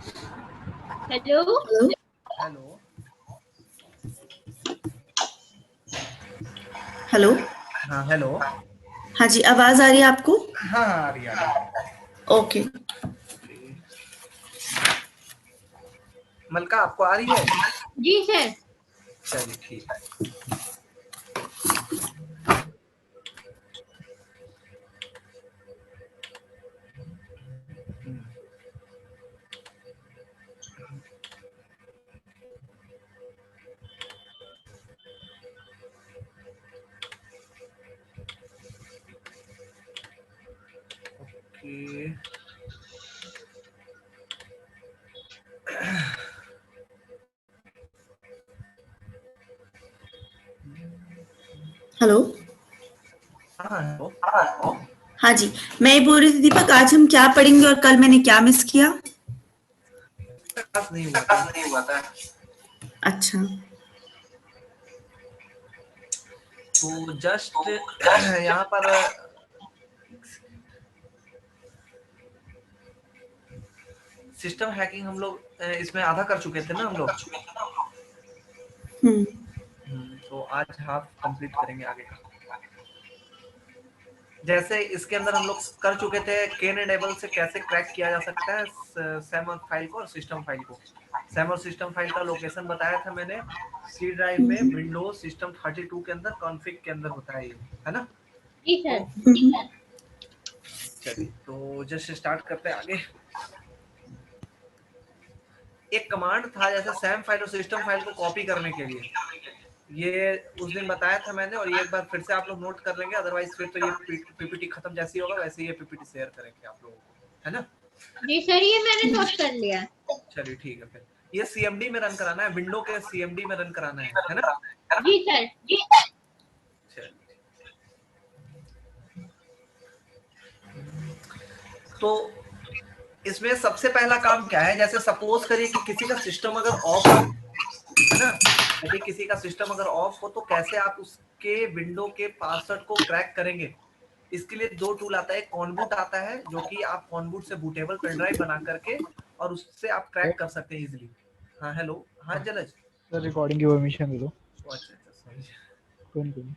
Hello hello. Hello. Hello. हाँ hello. हाँ जी, आवाज आ रही है आपको? हाँ हाँ, आ रही आ रही। ओके। मलका आपको आ रही है? जी सर। चलिए ठीक है। ओके। हेलो। हाँ हेलो। हाँ जी, मैं ये बोल रही थी दीपक, आज हम क्या पढ़ेंगे और कल मैंने क्या मिस किया? क्लास नहीं हुआ था। अच्छा। तो जस्ट यहाँ पर सिस्टम हैकिंग हम लोग इसमें आधा कर चुके थे ना हम लोग। हम्म। तो आज हाफ कंप्लीट करेंगे आगे का। जैसे इसके अंदर हम लोग कर चुके थे केन एनेबल से कैसे क्रैक किया जा सकता है सैम फाइल को और सिस्टम फाइल को। सैम और सिस्टम फाइल का लोकेशन बताया था मैंने, सी ड्राइव में विंडोज सिस्टम 32 के अंदर कॉन्फ़िग के अंदर होता है ये, है ना? जी सर। तो चलिए तो जस्ट स्टार्ट करते हैं आगे। एक कमांड था जैसे सैम फाइल और सिस्टम फाइल को कॉपी करने के लिए, ये उस दिन बताया था मैंने, और ये एक बार फिर से आप लोग नोट कर लेंगे, अदरवाइज फिर तो ये पीपीटी खत्म जैसी होगा वैसे ये पीपीटी शेयर करेंगे आप लोगों को, है ना? जी सर, ये मैंने नोट कर लिया। चलिए ठीक है। फिर ये सीएमडी में रन कराना है, विंडो के सीएमडी में रन कराना है ना? जी सर। चलिए तो इसमें सबसे पहला काम क्या है, जैसे सपोज करिए कि किसी का सिस्टम अगर ऑफ है ना, यदि किसी का सिस्टम अगर ऑफ हो तो कैसे आप उसके विंडो के पासवर्ड को क्रैक करेंगे। इसके लिए दो टूल आता है, कॉनबूट आता है जो कि आप कॉनबूट से बूटेबल पेन ड्राइव बना करके और उससे आप क्रैक कर सकते हैं इजीली। हाँ हेलो। हाँ जलज सर, रिकॉर्डिंग की परमिशन दे दो। अच्छा अच्छा सॉरी। कोई नहीं।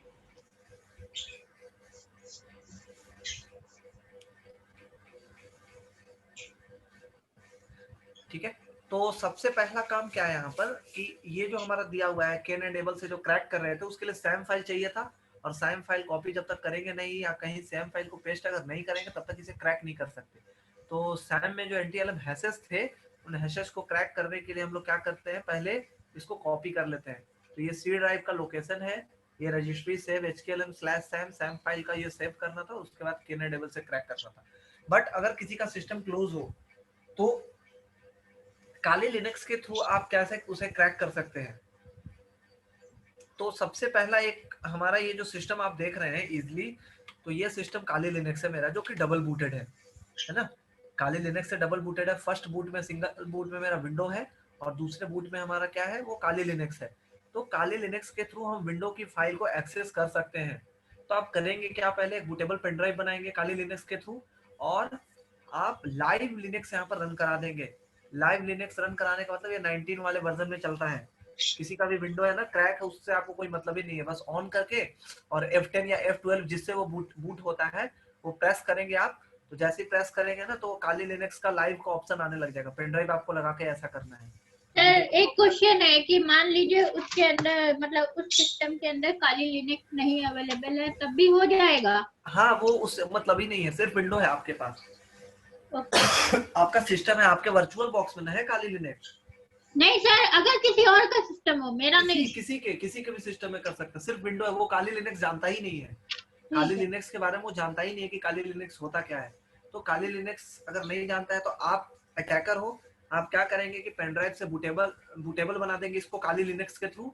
ठीक है। तो सबसे पहला काम क्या है यहाँ पर कि ये जो हमारा दिया हुआ है केन एंड एबल से जो क्रैक कर रहे थे उसके लिए सैम फाइल चाहिए था, और सैम फाइल कॉपी जब तक करेंगे नहीं या कहीं सैम फाइल को पेस्ट अगर नहीं करेंगे तब तक इसे क्रैक नहीं कर सकते। तो सैम में जो एनटीएलएम हैशेस थे उन हैशेस को क्रैक करने के लिए हम लोग क्या करते हैं, पहले इसको कॉपी कर लेते हैं। तो ये सी ड्राइव का लोकेशन है, ये रजिस्ट्री सेव HKLM/सैम सैम फाइल का ये सेव करना था, उसके बाद केन एंड एबल से क्रैक करना था। बट अगर किसी का सिस्टम क्लोज हो तो काली लिनक्स के थ्रू आप कैसे उसे क्रैक कर सकते हैं। तो सबसे पहला एक हमारा ये जो सिस्टम आप देख रहे हैं इजली, तो ये सिस्टम काली लिनक्स है मेरा, जो कि डबल बूटेड है ना? काली लिनक्स से डबल बूटेड है। फर्स्ट बूट में सिंगल बूट में मेरा विंडो है और दूसरे बूट में हमारा क्या है, वो काली लिनक्स है। तो काली लिनक्स के थ्रू हम विंडो की फाइल को एक्सेस कर सकते हैं। तो आप करेंगे क्या, पहले एक बूटेबल पेन ड्राइव बनाएंगे काली लिनक्स के थ्रू, और आप लाइव लिनक्स यहाँ पर रन करा देंगे। लाइव लिनक्स रन कराने का मतलब ये 19 वाले वर्जन में चलता है। किसी का भी विंडो है ना क्रैक है, उससे आपको कोई मतलब ही नहीं है, बस ऑन करके और F10 या F12 जिससे वो बूट होता है वो प्रेस करेंगे आप। तो जैसे ही प्रेस करेंगे ना तो काली लिनक्स का लाइव का ऑप्शन आने लग जाएगा। पेन ड्राइव आपको लगा के ऐसा करना है। सर एक क्वेश्चन है कि मान लीजिए उसके अंदर मतलब उस सिस्टम के अंदर काली लिनक्स नहीं अवेलेबल है, तब भी हो जाएगा? हाँ वो उस मतलब ही नहीं है, सिर्फ विंडो है आपके पास। ओके। आपका सिस्टम है, आपके वर्चुअल बॉक्स में ना है काली लिनक्स। नहीं सर, अगर किसी और का सिस्टम हो, मेरा नहीं। किसी के भी सिस्टम में कर सकते हैं, सिर्फ विंडो है, वो काली लिनक्स जानता ही नहीं है। काली ठीक है। लिनक्स के बारे में वो जानता ही नहीं है कि काली लिनक्स होता क्या है। तो काली लिनक्स अगर नहीं जानता है तो आप अटैकर हो, आप क्या करेंगे कि पेन ड्राइव से बूटेबल बना देंगे इसको काली लिनक्स के थ्रू,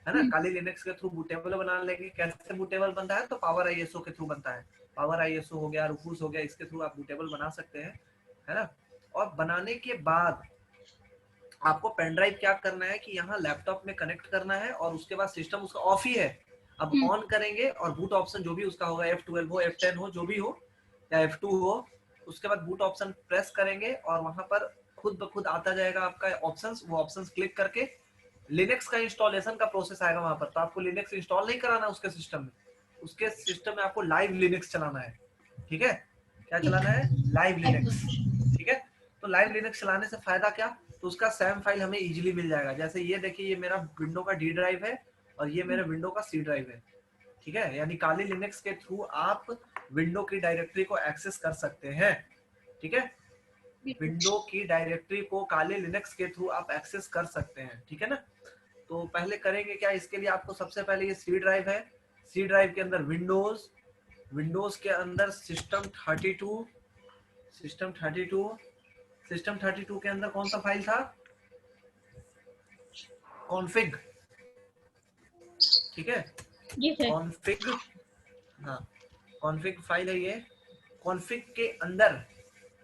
है ना? काली लिनक्स के थ्रू बूटेबल बना लेंगे। कैसे बूटेबल बनता है, तो पावर आईएसओ के थ्रू बनता है। पावर आईएसओ हो गया, रूफूस हो गया, इसके थ्रू आप बूटेबल बना सकते हैं, है ना? और बनाने के बाद आपको पेन ड्राइव क्या करना है कि यहाँ लैपटॉप में कनेक्ट करना है, और उसके बाद सिस्टम उसका ऑफ ही है। अब ऑन करेंगे और बूट ऑप्शन जो भी उसका होगा, F12 हो F10 हो जो भी हो या F2 हो, उसके बाद बूट ऑप्शन प्रेस करेंगे और वहां पर खुद ब खुद आता जाएगा आपका ऑप्शंस, वो ऑप्शंस क्लिक करके लिनक्स का इंस्टॉलेशन का प्रोसेस आएगा वहां पर। तो आपको लिनक्स इंस्टॉल नहीं कराना उसके सिस्टम में, उसके सिस्टम में आपको लाइव लिनक्स चलाना है। ठीक है, क्या चलाना है? Live Linux. ठीक है, तो लाइव लिनक्स चलाने से फायदा क्या? तो उसका सैम फाइल हमें इजीली मिल जाएगा। जैसे ये देखिए, ये मेरा विंडो का डी ड्राइव है और ये मेरे विंडो का सी ड्राइव है। ठीक है, यानी काली लिनक्स के थ्रू आप विंडो की डायरेक्टरी को एक्सेस कर सकते हैं। ठीक है, विंडो की डायरेक्टरी को काले लिनक्स के थ्रू आप एक्सेस कर सकते हैं। ठीक है ना, तो पहले करेंगे क्या, इसके लिए आपको सबसे पहले ये सी ड्राइव है, सी ड्राइव के अंदर विंडोज, विंडोज के अंदर सिस्टम 32, सिस्टम 32, सिस्टम 32 के अंदर कौन सा फाइल था? कॉन्फिग। ठीक है, जी सर। कॉन्फिग, हाँ कॉन्फिग फाइल है ये। कॉन्फिग के अंदर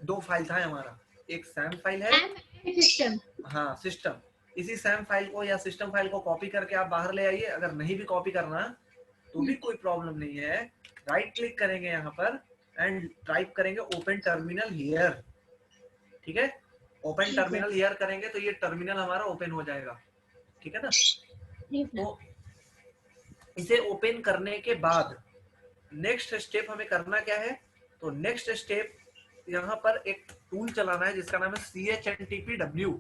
दो फाइल था हमारा, एक सैम फाइल है, सिस्टम। हाँ सिस्टम। इसी सैम फाइल को या सिस्टम फाइल को कॉपी करके आप बाहर ले आइए। अगर नहीं भी कॉपी करना तो भी कोई प्रॉब्लम नहीं है। राइट क्लिक करेंगे यहाँ पर एंड टाइप करेंगे ओपन टर्मिनल हियर। ठीक है, ओपन टर्मिनल हियर करेंगे तो ये टर्मिनल हमारा ओपन हो जाएगा। ठीक है ना, तो इसे ओपन करने के बाद नेक्स्ट स्टेप हमें करना क्या है? तो नेक्स्ट स्टेप यहाँ पर एक टूल चलाना है जिसका नाम है CHNTPW।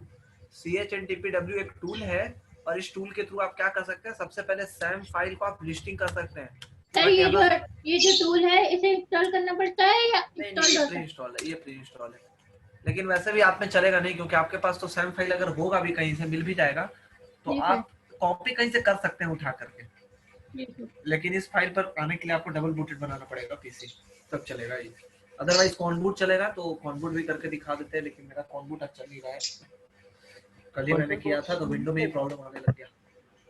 CHNTPW एक टूल है और इस टूल के थ्रू आप क्या कर सकते हैं? सबसे पहले सैम फाइल को आप लिस्टिंग कर सकते हैं। सर ये जो टूल है इसे इंस्टॉल करना पड़ता है या इंस्टॉल प्री इंस्टॉल है? ये प्री इंस्टॉल है, लेकिन वैसे भी आप में चलेगा नहीं क्योंकि आपके पास तो सैम फाइल अगर होगा भी कहीं से मिल भी जाएगा तो आप कॉपी कहीं से कर सकते हैं उठा करके। लेकिन इस फाइल पर आने के लिए आपको डबल बूटेड बनाना पड़ेगा पीसी, तब चलेगा ये। अदरवाइज कॉन बूट चलेगा, तो कॉन बूट भी करके दिखा देते हैं, लेकिन मेरा कॉन बूट अच्छा नहीं रहा है। कल ही मैंने किया था तो विंडो में ही प्रॉब्लम आने लग गया।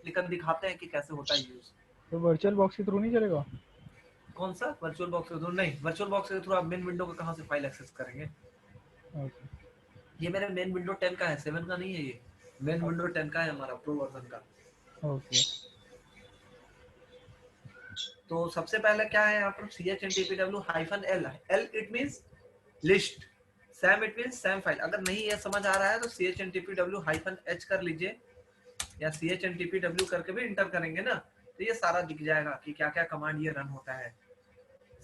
लेकिन दिखाते हैं कि कैसे होता है यूज। तो वर्चुअल बॉक्स के थ्रू नहीं चलेगा? कौन सा वर्चुअल बॉक्स के थ्रू? नहीं, वर्चुअल बॉक्स के थ्रू आप मेन विंडो को कहां से फाइल एक्सेस करेंगे? ये मेरे मेन विंडो 10 का है, 7 का नहीं है। ये मेन विंडो 10 का है हमारा, प्रो वर्जन का। ओके, तो सबसे पहले क्या है यहाँ पर? CHNTPW-L। L it means list, Sam it means Sam file. अगर नहीं ये समझ आ रहा है तो CHNTPW-H कर लीजिए या CHNTPW करके भी इंटर करेंगे ना तो ये सारा दिख जाएगा कि क्या क्या कमांड ये रन होता है।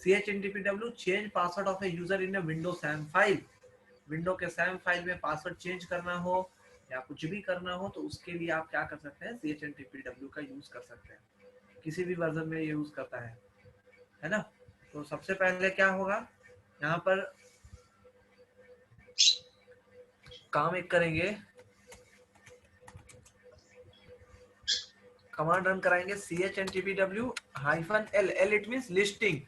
CHNTPW change password of a user in a window Sam file. Window के सैम फाइल में पासवर्ड चेंज करना हो या कुछ भी करना हो तो उसके लिए आप क्या कर सकते हैं? CHNTPW का यूज कर सकते हैं। किसी भी वर्जन में ये यूज करता है ना। तो सबसे पहले क्या होगा, यहाँ पर काम एक करेंगे, कमांड रन कराएंगे CHNTPW-L। L it means listing.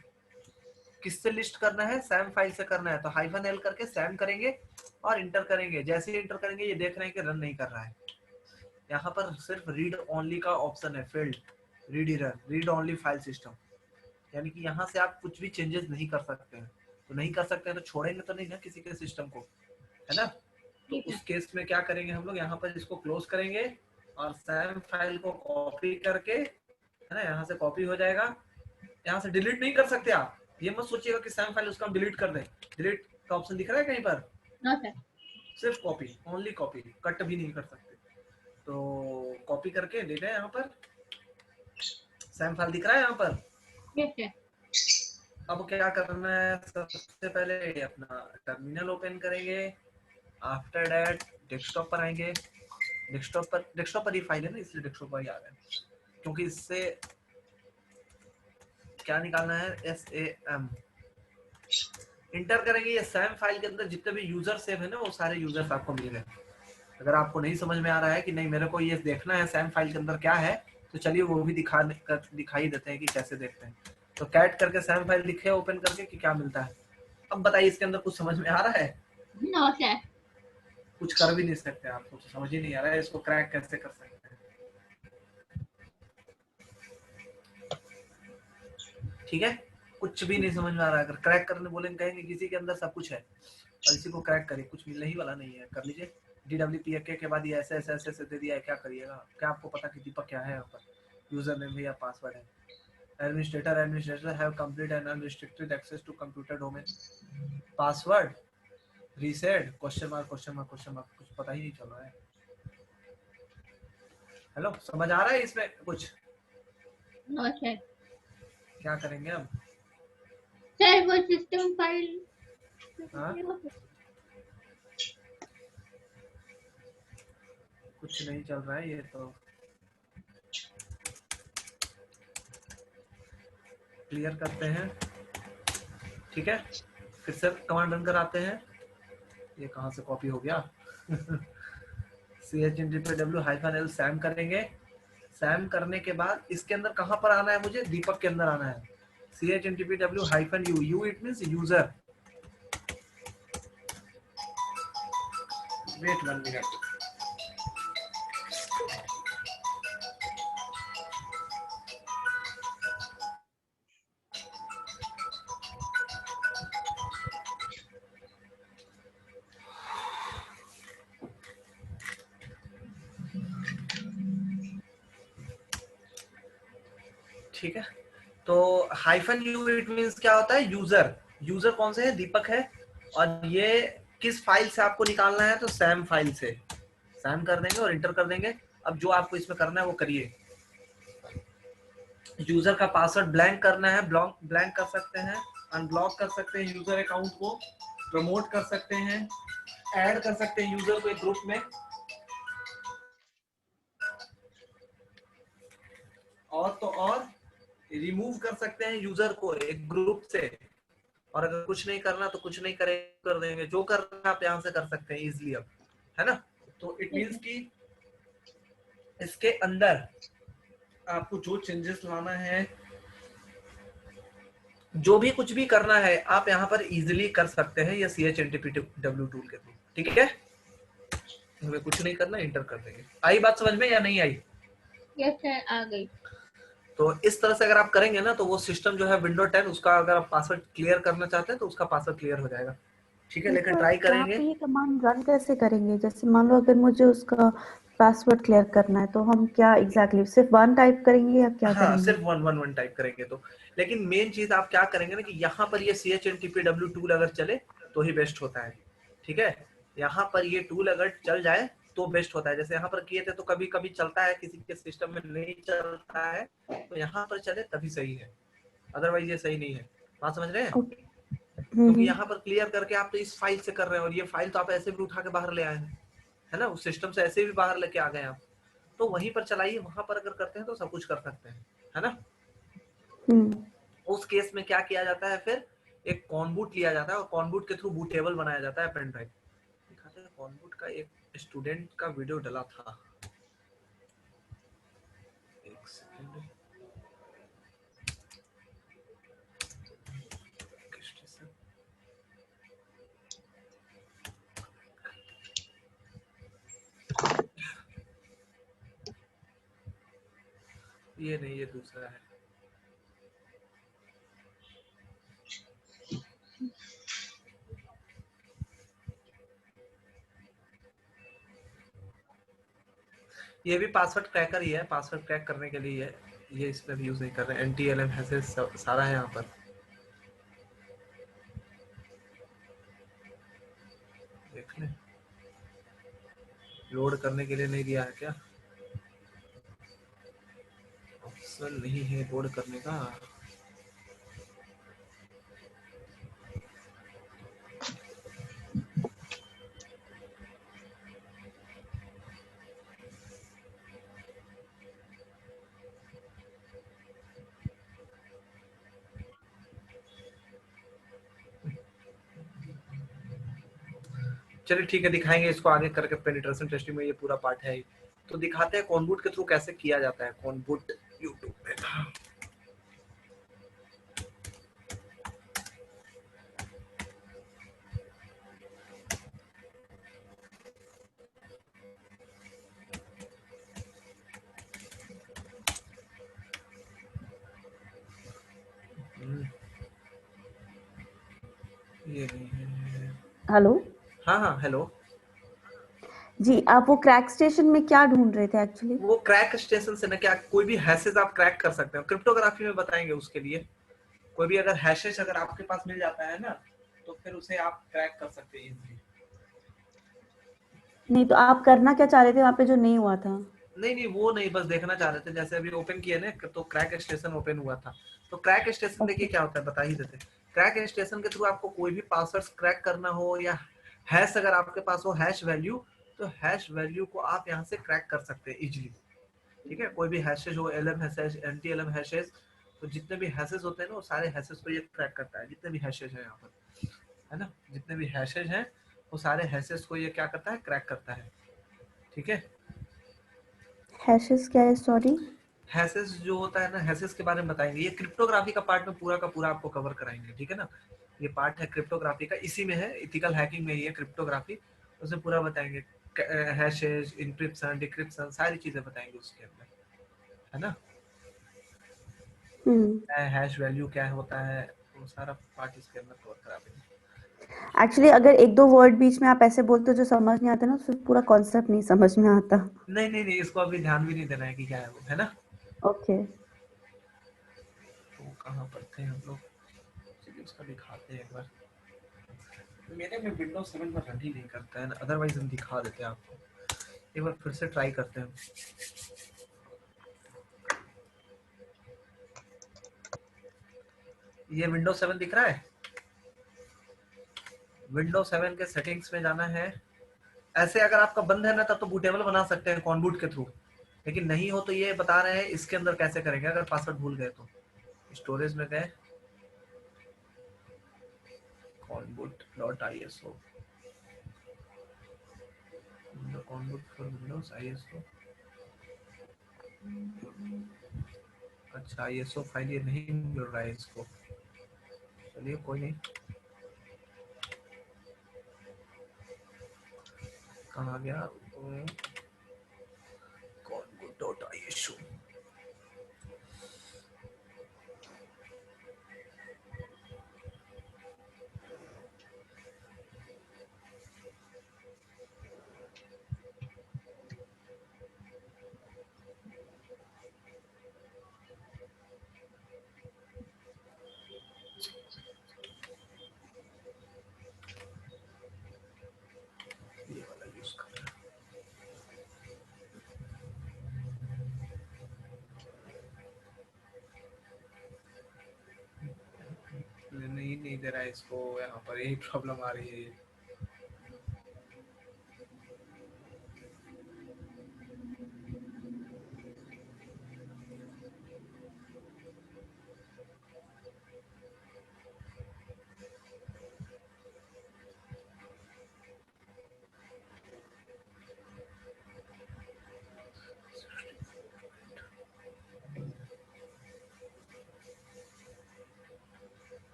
किससे लिस्ट करना है? सैम फाइल से करना है, तो -L करके सैम करेंगे और इंटर करेंगे। जैसे ही इंटर करेंगे ये देख रहे हैं कि रन नहीं कर रहा है। यहाँ पर सिर्फ रीड ओनली का ऑप्शन है, field read only file system, यानी कि यहाँ से आप कुछ भी चेंजेस नहीं कर सकते हैं। तो नहीं कर सकते हैं तो छोड़ेंगे तो नहीं ना किसी के सिस्टम को, है ना। तो उस केस में क्या करेंगे हम लोग, यहाँ पर इसको क्लोज करेंगे और सैम फाइल को कॉपी करके, है ना, यहाँ से कॉपी हो जाएगा। यहाँ से डिलीट नहीं कर सकते आप, ये मत सोचिएगा कि सैम फाइल उसका हम डिलीट कर दें। डिलीट का ऑप्शन दिख रहा है कहीं पर? No sir. सिर्फ कॉपी, ओनली कॉपी, कट भी नहीं कर सकते। तो कॉपी करके ले गए, यहाँ पर सैम फाइल दिख रहा है यहाँ पर। अब क्या करना है, सबसे पहले अपना टर्मिनल ओपन करेंगे। आफ्टर दैट डेस्कटॉप पर आएंगे। डेस्कटॉप पर ही फाइल है ना, इसलिए डेस्कटॉप पर ही आ रहा है, क्योंकि इससे क्या निकालना है? SAM इंटर करेंगे। ये सैम फाइल के अंदर जितने भी यूजर सेव है ना वो सारे यूजर्स आपको मिल गए। अगर आपको नहीं समझ में आ रहा है कि नहीं मेरे को ये देखना है सैम फाइल के अंदर क्या है, तो चलिए वो भी दिखाई देते हैं कि कैसे देखते हैं। तो कैट करके सैम फाइल लिखे ओपन करके कि क्या मिलता है। अब बताइए इसके अंदर कुछ समझ में आ रहा है? No sir. कुछ कर भी नहीं सकते, आपको तो समझ ही नहीं आ रहा है इसको क्रैक कैसे कर सकते हैं। ठीक है, कुछ भी नहीं समझ में आ रहा है। अगर क्रैक करने बोलेंगे कहेंगे किसी के अंदर सब कुछ है और इसी को क्रैक करिए, कुछ मिलने ही वाला नहीं है। कर लीजिए DWPK के बाद ये ऐसे ऐसे ऐसे ऐसे दे दिया है, क्या करिएगा? क्या आपको पता कि दीपक क्या है यहाँ पर? यूजर नेम है या पासवर्ड है? Administrator have complete and unrestricted access to computer domain. Password reset question mark question mark question mark, कुछ पता ही नहीं चल रहा है। हेलो, समझ आ रहा है इसमें कुछ? No sir. क्या करेंगे अब? सर वो सिस्टम फाइल हाँ? कुछ नहीं चल रहा है ये तो। क्लियर करते हैं, ठीक है। फिर से कमांड रन कराते हैं। ये कहाँ से कॉपी हो गया? chndpw-l सैम करेंगे। सैम करने के बाद इसके अंदर कहाँ पर आना है मुझे? दीपक के अंदर आना है। chndpw-u, u it means user. Wait 1 minute. ठीक है, तो हाइफन यू इट मींस क्या होता है? यूजर। यूजर कौन से है? दीपक है। और ये किस फाइल से आपको निकालना है? तो सैम फाइल से। सैम कर देंगे और इंटर कर देंगे। अब जो आपको इसमें करना है वो करिए। यूजर का पासवर्ड ब्लैंक करना है, ब्लैंक कर सकते हैं, अनब्लॉक कर सकते हैं यूजर अकाउंट को, प्रमोट कर सकते हैं, ऐड कर सकते हैं यूजर को एक ग्रुप में, और तो और रिमूव कर सकते हैं यूजर को एक ग्रुप से। और अगर कुछ नहीं करना तो कुछ नहीं कर देंगे। जो करना आप यहाँ से कर सकते हैं इजिली अब, है ना। तो इट मींस कि इसके अंदर आपको जो चेंजेस लाना है, जो भी कुछ भी करना है, आप यहाँ पर इजिली कर सकते हैं, या chntpw टूल के थ्रू, ठीक है। हमें कुछ नहीं करना, इंटर कर देंगे। आई बात समझ में या नहीं आई? यस सर, आ गई। तो इस तरह से अगर आप करेंगे ना, तो वो सिस्टम जो है विंडो 10, उसका अगर आप पासवर्ड क्लियर करना चाहते हैं तो उसका पासवर्ड क्लियर हो जाएगा, ठीक है। लेकिन ट्राई करेंगे। ये कमांड रन कैसे करेंगे? जैसे मान लो अगर मुझे उसका पासवर्ड क्लियर करना है तो हम क्या एग्जैक्टली सिर्फ 1 टाइप करेंगे या क्या हाँ, करेंगे? सिर्फ 111 टाइप करेंगे तो। लेकिन मेन चीज आप क्या करेंगे ना, कि यहाँ पर ये chntpw टूल अगर चले तो ही बेस्ट होता है, ठीक है। यहाँ पर ये टूल अगर चल जाए तो बेस्ट होता है। जैसे यहाँ पर किए थे तो कभी कभी चलता है, किसी के सिस्टम में नहीं चलता है, तो यहाँ पर चले तभी सही है, अदरवाइज ये सही नहीं है। बात समझ रहे हैं? क्योंकि यहाँ पर क्लियर करके आप तो इस फाइल से कर रहे हैं, और ये फाइल तो आप ऐसे भी उठा के बाहर ले आए हैं, है ना। उस सिस्टम से ऐसे भी बाहर लेके आ गए आप, तो वहीं पर चलाइए। वहां पर अगर करते हैं तो सब कुछ कर सकते हैं, है ना। उस केस में क्या किया जाता है, फिर एक कॉनबूट लिया जाता है, और कॉनबूट के थ्रू बूटेबल बनाया जाता है पेन ड्राइव। दिखाते हैं, कॉनबूट का एक स्टूडेंट का वीडियो डला था, एक सेकंड। ये नहीं, ये दूसरा है। ये भी पासवर्ड क्रैकर ही है, पासवर्ड क्रैक करने के लिए है ये। इसमें भी यूज नहीं कर रहे, NTLM है, सारा है यहाँ पर। देख लें, लोड करने के लिए नहीं दिया है क्या? ऑप्शन नहीं है लोड करने का। चलिए ठीक है, दिखाएंगे इसको आगे करके। पेनिट्रेशन टेस्टिंग में ये पूरा पार्ट है, तो दिखाते हैं कॉनबूट के थ्रू कैसे किया जाता है। कॉनबूट यूट्यूब पे था। ये नहीं है। हेलो। हाँ हाँ, हेलो जी, आप वो क्रैक स्टेशन में क्या ढूंढ रहे थे एक्चुअली? वो क्रैक स्टेशन से ना, क्या कोई भी हैशेस आप क्रैक कर सकते हो। क्रिप्टोग्राफी में बताएंगे उसके लिए। कोई भी अगर हैशेस अगर आपके पास मिल जाता है ना, तो फिर उसे आप क्रैक कर सकते हैं इजीली। नहीं तो आप करना क्या चाह रहे थे वहाँ पे जो नहीं हुआ था? नहीं वो नहीं, बस देखना चाह रहे थे। जैसे अभी ओपन किया ना तो क्रैक स्टेशन ओपन हुआ था, तो क्रैक स्टेशन देखिए क्या होता है बता ही देते। क्रैक स्टेशन के थ्रू आपको कोई भी पासवर्ड क्रैक करना हो या हैश अगर आपके पास हो हैश वैल्यू, तो हैश वैल्यू को आप यहाँ से क्रैक कर सकते हैं इजिली। ठीक है, कोई भी हैशेज हो, एलएम हैशेज, एंटी एलएम हैशेज, तो जितने भी हैशेज होते हैं ना वो सारे हैशेज को ये क्रैक करता है, जितने भी हैशेज हैं यहाँ पर, है ना, जितने भी हैशेज हैं वो सारे हैशेज को ये क्या करता है, क्रैक करता है। ठीक है, हैशेस क्या है? सॉरी। हैशेस जो होता है ना, हैशेस के बारे में बताएंगे, ये क्रिप्टोग्राफी का पार्ट में पूरा का पूरा आपको कवर कराएंगे। ठीक है ना, ये पार्ट है क्रिप्टोग्राफी का, इसी में है, इथिकल हैकिंग में ही है क्रिप्टोग्राफी, उसमें पूरा बताएंगे हैशेस, इंक्रिप्शन, डिक्रिप्शन, सारी चीजें बताएंगे उसके अंदर, है ना। हैश वैल्यू क्या होता है, वो सारा पार्ट इसके अंदर कवर करा देंगे। एक्चुअली अगर एक दो वर्ड बीच में आप ऐसे बोलते हो जो समझ नहीं आते ना, तो फिर पूरा कॉन्सेप्ट नहीं समझ में आता। नहीं इसको अभी ध्यान भी नहीं देना है कि क्या है वो, है ना। ओके। तो कहाँ पर थे हम लोग, चलिए उसका दिखाते हैं एक बार। मेरे में विंडोज 7 में रन ही नहीं करता है, अदरवाइज हम दिखा देते हैं आपको। एक बार फिर से ट्राई करते हैं। ये विंडोज 7 दिख रहा है, विंडोज 7 के सेटिंग्स में जाना है। ऐसे अगर आपका बंद है ना तब तो बूटेबल बना सकते हैं कॉनबूट के थ्रू, लेकिन नहीं हो तो ये बता रहे हैं इसके अंदर कैसे करेंगे अगर पासवर्ड भूल गए तो। स्टोरेज में गए, conboot.iso, conboot for windows iso। अच्छा ISO फाइल ये नहीं मिल रहा है इसको, चलिए कोई नहीं। कहाँ गया, conboot.iso। ये वाला यूज कर रहा है, नहीं दे रहा है इसको, यहाँ पर यही प्रॉब्लम आ रही है।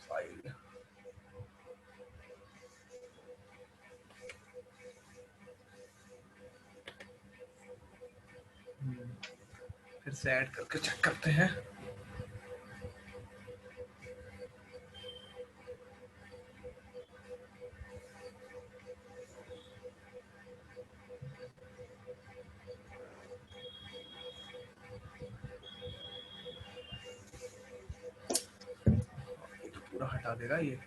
फाइल फिर से ऐड करके चेक करते हैं। तो पूरा हटा देगा ये।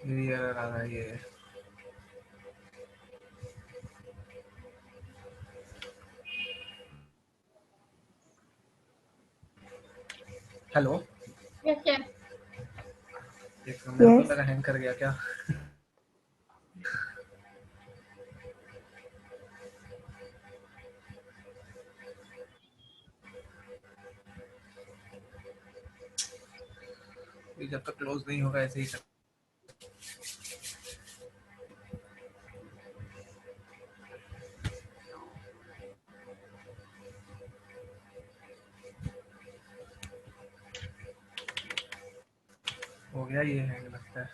ये आ रहा है ये। Hello, yes sir. एक मेरे को Yes. लगा हैंग कर गया क्या। ये जब तक क्लोज नहीं होगा ऐसे ही चल। हो गया ये हैंग लगता है।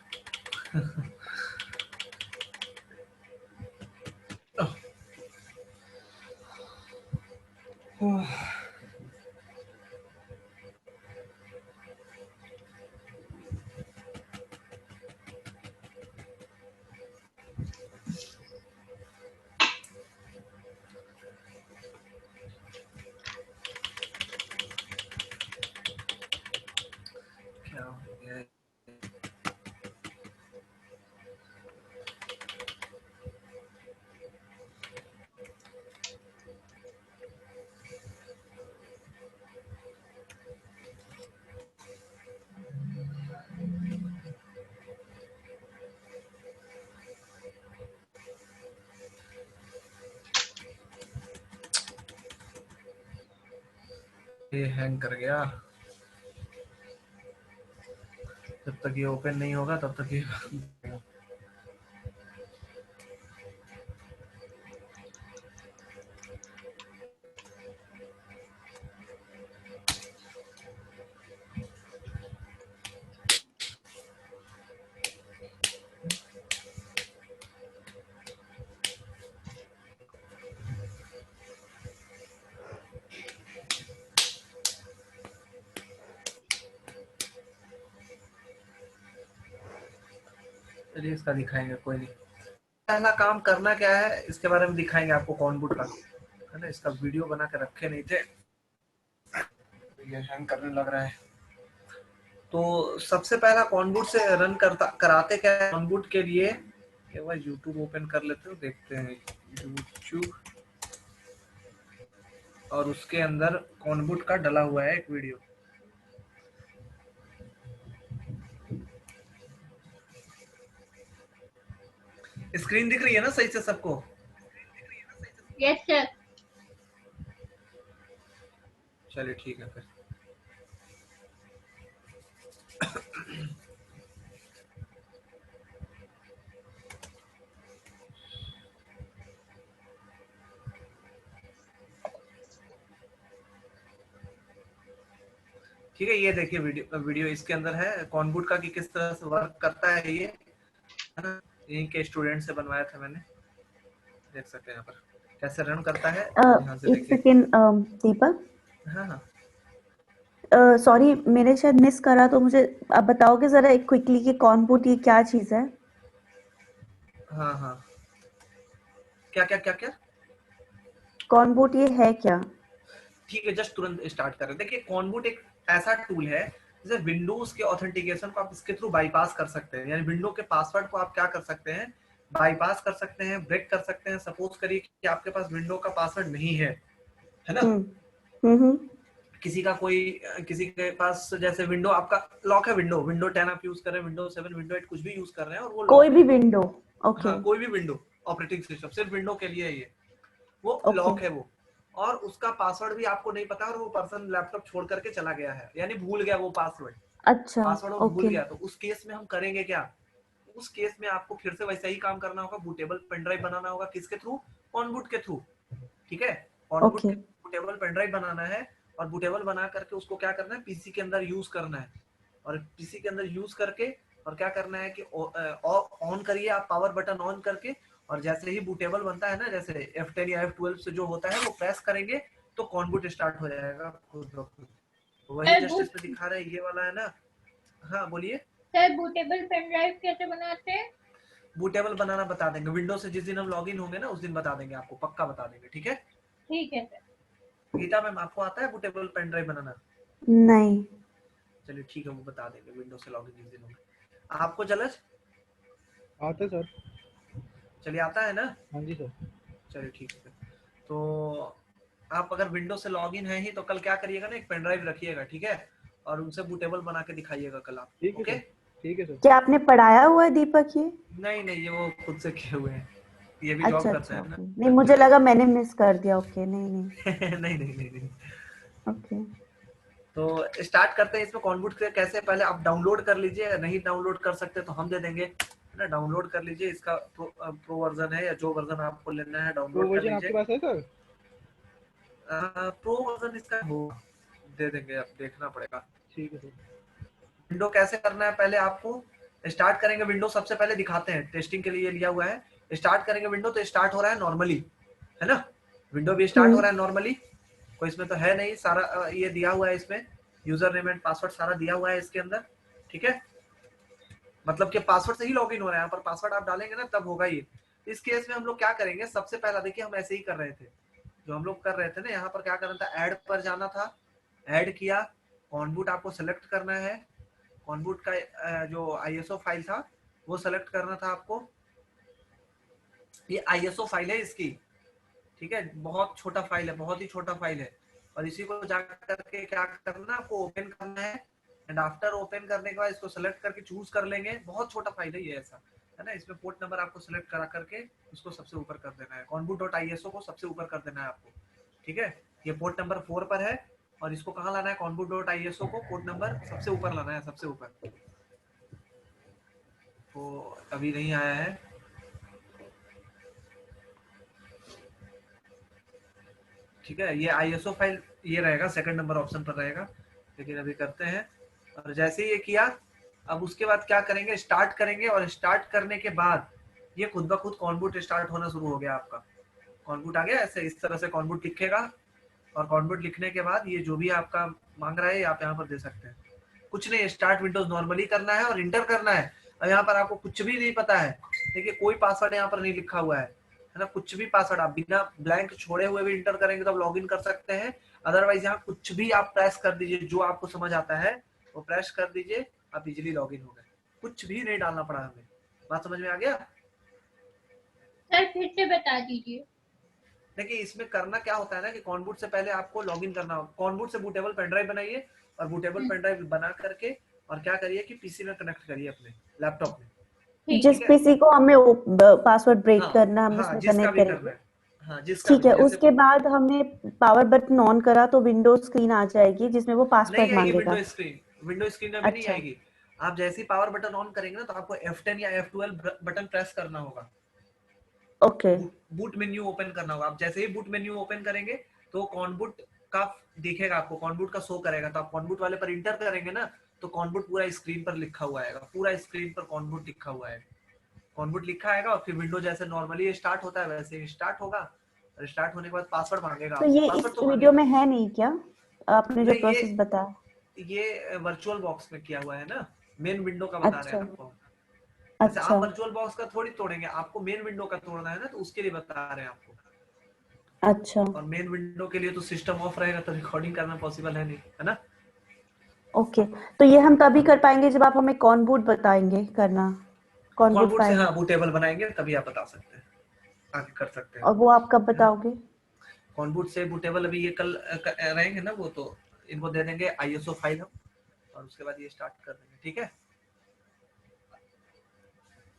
ये हैंग कर गया। जब तक ये ओपन नहीं होगा तब तक ये चलिए इसका दिखाएंगे, कोई नहीं। पहला काम करना क्या है इसके बारे में दिखाएंगे आपको कॉनबूट का, है ना। इसका वीडियो बना के रखे नहीं थे, ये हैंग करने लग रहा है। तो सबसे पहला कॉनबूट से रन कराते क्या है कॉनबूट के लिए। यूट्यूब ओपन कर लेते हो, देखते हैं यूट्यूब, और उसके अंदर कॉनबूट का डला हुआ है एक वीडियो। स्क्रीन दिख रही है ना सही से सबको? Yes sir. चलिए ठीक है फिर। ठीक है, ये देखिए वीडियो इसके अंदर है कॉनबूट का कि किस तरह से वर्क करता है ये, है ना। यहीं के स्टूडेंट से बनवाया था मैंने, देख सकते हैं यहाँ पर कैसे रन करता है। ध्यान से एक देखिए। सेकेंड दीपक, हाँ हाँ सॉरी मैंने शायद मिस करा, तो मुझे आप बताओगे जरा एक क्विकली कि कॉनबूट ये क्या चीज है? हाँ हाँ, क्या क्या क्या क्या कॉनबूट ये है क्या? ठीक है, जस्ट तुरंत स्टार्ट कर रहे हैं। देखिए कॉनबूट एक ऐसा टूल है जैसे विंडोज के ऑथेंटिकेशन को आप इसके थ्रू बाईपास कर सकते हैं, यानी विंडो के पासवर्ड को आप क्या कर सकते हैं, बाईपास कर सकते हैं, ब्रेक कर सकते हैं। सपोज करिए कि आपके पास विंडो का पासवर्ड नहीं है ना। हम्म। किसी के पास जैसे विंडो आपका लॉक है, विंडो 10 आप यूज कर रहे हैं, विंडो 7 विंडो 8 कुछ भी यूज कर रहे हैं और वो कोई लॉक भी है। विंडो? ओके हाँ, कोई भी विंडो ऑपरेटिंग सिस्टम, सिर्फ विंडो के लिए ये वो ओके लॉक है वो, और उसका पासवर्ड भी आपको नहीं पता और वो पर्सन लैपटॉप छोड़ करके चला गया है, यानी भूल गया वो पासवर्ड अच्छा वो भूल ओके गया। तो उस केस में हम करेंगे क्या, उस केस में आपको फिर से वैसा ही काम करना होगा, बूटेबल पेन ड्राइव बनाना होगा। किसके थ्रू? कॉनबूट के थ्रू। ठीक है, कॉनबूट ओके के बूटेबल पेन ड्राइव बनाना है, और बूटेबल बना करके उसको क्या करना है, पीसी के अंदर यूज करना है। और पीसी के अंदर यूज करके और क्या करना है कि ऑन करिए आप पावर बटन ऑन करके, और जैसे ही बूटेबल बनता है ना, जैसे F10 या F12 से जो होता है वो प्रेस करेंगे तो कॉनबूट स्टार्ट हो जाएगा खुद ब खुद। वही सर जस्ट इसमें दिखा रहे हैं, ये वाला है ना। हाँ बोलिए। सर बूटेबल पेन ड्राइव कैसे बनाते हैं? बूटेबल बनाना बता देंगे, विंडोज से जिस दिन हम लॉगिन होंगे ना उस दिन बता देंगे आपको, पक्का बता देंगे। ठीक है ठीक है सर। गीता मैम, आपको आता है बूटेबल पेन ड्राइव बनाना? नहीं। चलिए ठीक है, वो बता देंगे विंडोज से लॉगिन जिस दिन होंगे। आपको जलज आते सर। चलिए आता है ना? हाँ जी सर। चलिए ठीक है। तो आप अगर विंडोज से लॉगिन है ही तो कल क्या करिएगा ना, एक पेन ड्राइव रखिएगा, ठीक है, और उनसे बूटेबल बना के दिखाइएगा कल आप। ठीक है ओके सर। ठीक है सर। क्या आपने पढ़ाया हुआ है दीपक ये? नहीं नहीं, ये वो खुद से किए हुए हैं, ये भी जॉब अच्छा करते अच्छा हैं ना। ओके, नहीं मुझे लगा मैंने मिस कर दिया। ओके नहीं नहीं नहीं नहीं नहीं नहीं। ओके तो स्टार्ट करते हैं इसमें कॉनबूट से कैसे। पहले आप डाउनलोड कर लीजिए, नहीं डाउनलोड कर सकते तो हम दे देंगे, है ना। डाउनलोड कर लीजिए, इसका प्रो वर्जन है या जो वर्जन आपको लेना है प्रो डाउनलोड कर वर्जन आपके लीजिए। पास है सर? प्रो वर्जन इसका होगा, दे देंगे, आप देखना पड़ेगा। ठीक है सर। विंडो कैसे करना है, पहले आपको स्टार्ट करेंगे विंडो, सबसे पहले दिखाते हैं, टेस्टिंग के लिए लिया हुआ है। स्टार्ट करेंगे विंडो तो स्टार्ट हो रहा है नॉर्मली, है ना। विंडो भी स्टार्ट हो रहा है नॉर्मली, कोई इसमें तो है नहीं, सारा ये दिया हुआ है इसमें, यूजर नेम एंड पासवर्ड सारा दिया हुआ है इसके अंदर। ठीक है, मतलब कि पासवर्ड से ही लॉगिन हो रहा है, यहाँ पर पासवर्ड आप डालेंगे ना तब होगा ये। इस केस में हम लोग क्या करेंगे, सबसे पहला देखिए हम ऐसे ही कर रहे थे, जो हम लोग कर रहे थे ना, यहाँ पर क्या करना था, ऐड पर जाना था, ऐड किया, कॉनबूट आपको सेलेक्ट करना है, कॉनबूट का जो ISO फाइल था वो सेलेक्ट करना था आपको। ये ISO फाइल है इसकी, ठीक है, बहुत छोटा फाइल है, बहुत ही छोटा फाइल है, और इसी को जाकर के क्या करना है आपको, ओपन करना है, एंड आफ्टर ओपन करने के बाद इसको सेलेक्ट करके चूज कर लेंगे। बहुत छोटा फाइल है ये, ऐसा है ना। इसमें पोर्ट नंबर आपको सेलेक्ट करा करके उसको सबसे ऊपर कर देना है, कॉनबूट.iso को सबसे ऊपर कर देना है आपको। ठीक है, ये पोर्ट नंबर 4 पर है, और इसको कहाँ लाना है, conboot.iso को कोड नंबर सबसे ऊपर लाना है, सबसे ऊपर। तो अभी नहीं आया है, ठीक है। ये ISO फाइल ये रहेगा, सेकंड नंबर ऑप्शन पर रहेगा, लेकिन अभी करते हैं। और जैसे ही ये किया, अब उसके बाद क्या करेंगे, स्टार्ट करेंगे, और स्टार्ट करने के बाद ये खुद ब खुद कॉन्बूट स्टार्ट होना शुरू हो गया आपका। कॉन्बूट आ गया, ऐसे इस तरह से कॉन्बूट लिखेगा, और कॉन्बूट लिखने के बाद ये जो भी आपका मांग रहा है आप यहाँ पर दे सकते हैं। कुछ नहीं, स्टार्ट विंडोज नॉर्मली करना है और इंटर करना है। और यहाँ पर आपको कुछ भी नहीं पता है, देखिए कोई पासवर्ड यहाँ पर नहीं लिखा हुआ है ना, कुछ भी पासवर्ड आप बिना ब्लैंक छोड़े हुए भी इंटर करेंगे तो आप लॉग इन कर सकते हैं। अदरवाइज यहाँ कुछ भी आप प्रेस कर दीजिए, जो आपको समझ आता है वो प्रेस कर दीजिए, आप इजिली लॉग इन हो गए, कुछ भी नहीं डालना पड़ा हमें। बात समझ में आ गया? सर फिर से बता दीजिए। देखिए इसमें करना क्या होता है ना कि कॉनबूट से पहले आपको लॉगिन करना होगा। कॉनबूट से बूटेबल पेन ड्राइव बनाइए, और बूटेबल पेन ड्राइव बना करके और क्या करिए कि पीसी में कनेक्ट करिए, अपने लैपटॉप में। जिस पीसी को हमें पासवर्ड ब्रेक करना है, हम उसमें कनेक्ट करेंगे। हाँ, जिसका ठीक है, उसके बाद हमने पावर बटन ऑन करा तो विंडोज स्क्रीन आ जाएगी जिसमें वो पासवर्ड मांगेगा। विंडो स्क्रीन में भी नहीं आएगी। आप जैसे ही पावर बटन ऑन करेंगे ना तो आपको F10 या F12 बटन प्रेस करना होगा। ओके, बूट मेन्यू ओपन करना होगा। आप जैसे ही बूट मेन्यू ओपन करेंगे तो कॉनबूट का दिखेगा आपको, कॉनबूट का शो करेगा, तो आप कॉनबूट वाले पर इंटर करेंगे ना तो कॉनबूट पूरा स्क्रीन पर लिखा हुआ आएगा, पूरा स्क्रीन पर कॉनबूट लिखा हुआ है, कॉनबूट लिखा आएगा। और फिर विंडो जैसे नॉर्मली स्टार्ट होता है वैसे ही स्टार्ट होगा, और स्टार्ट होने के बाद पासवर्ड मांगेगा। तो ये इस वीडियो में है नहीं क्या, आपने जो प्रोसेस बताया? ये वर्चुअल बॉक्स में किया हुआ है ना, मेन विंडो का बता रहे हैं आपको। अच्छा, आप वर्चुअल बॉक्स का थोड़ी तोड़ेंगे, आपको मेन विंडो का तोड़ना है ना, तो उसके लिए बता रहे हैं आपको। अच्छा, और मेन विंडो के लिए तो सिस्टम ऑफ रहेगा तो रिकॉर्डिंग करना पॉसिबल है नहीं, है ना। ओके, तो ये हम तभी कर पाएंगे जब आप हमें कॉनबूट बताएंगे करना, कॉनबूट से हाँ बूटेबल बनाएंगे तभी आप बता सकते हैं, आगे कर सकते हैं। और वो आप कब बताओगे? कॉनबूट से बूटेबल अभी ये कल रहेंगे ना, वो तो इनको दे देंगे ISO फाइल हम, और उसके बाद ये स्टार्ट कर देंगे, ठीक है।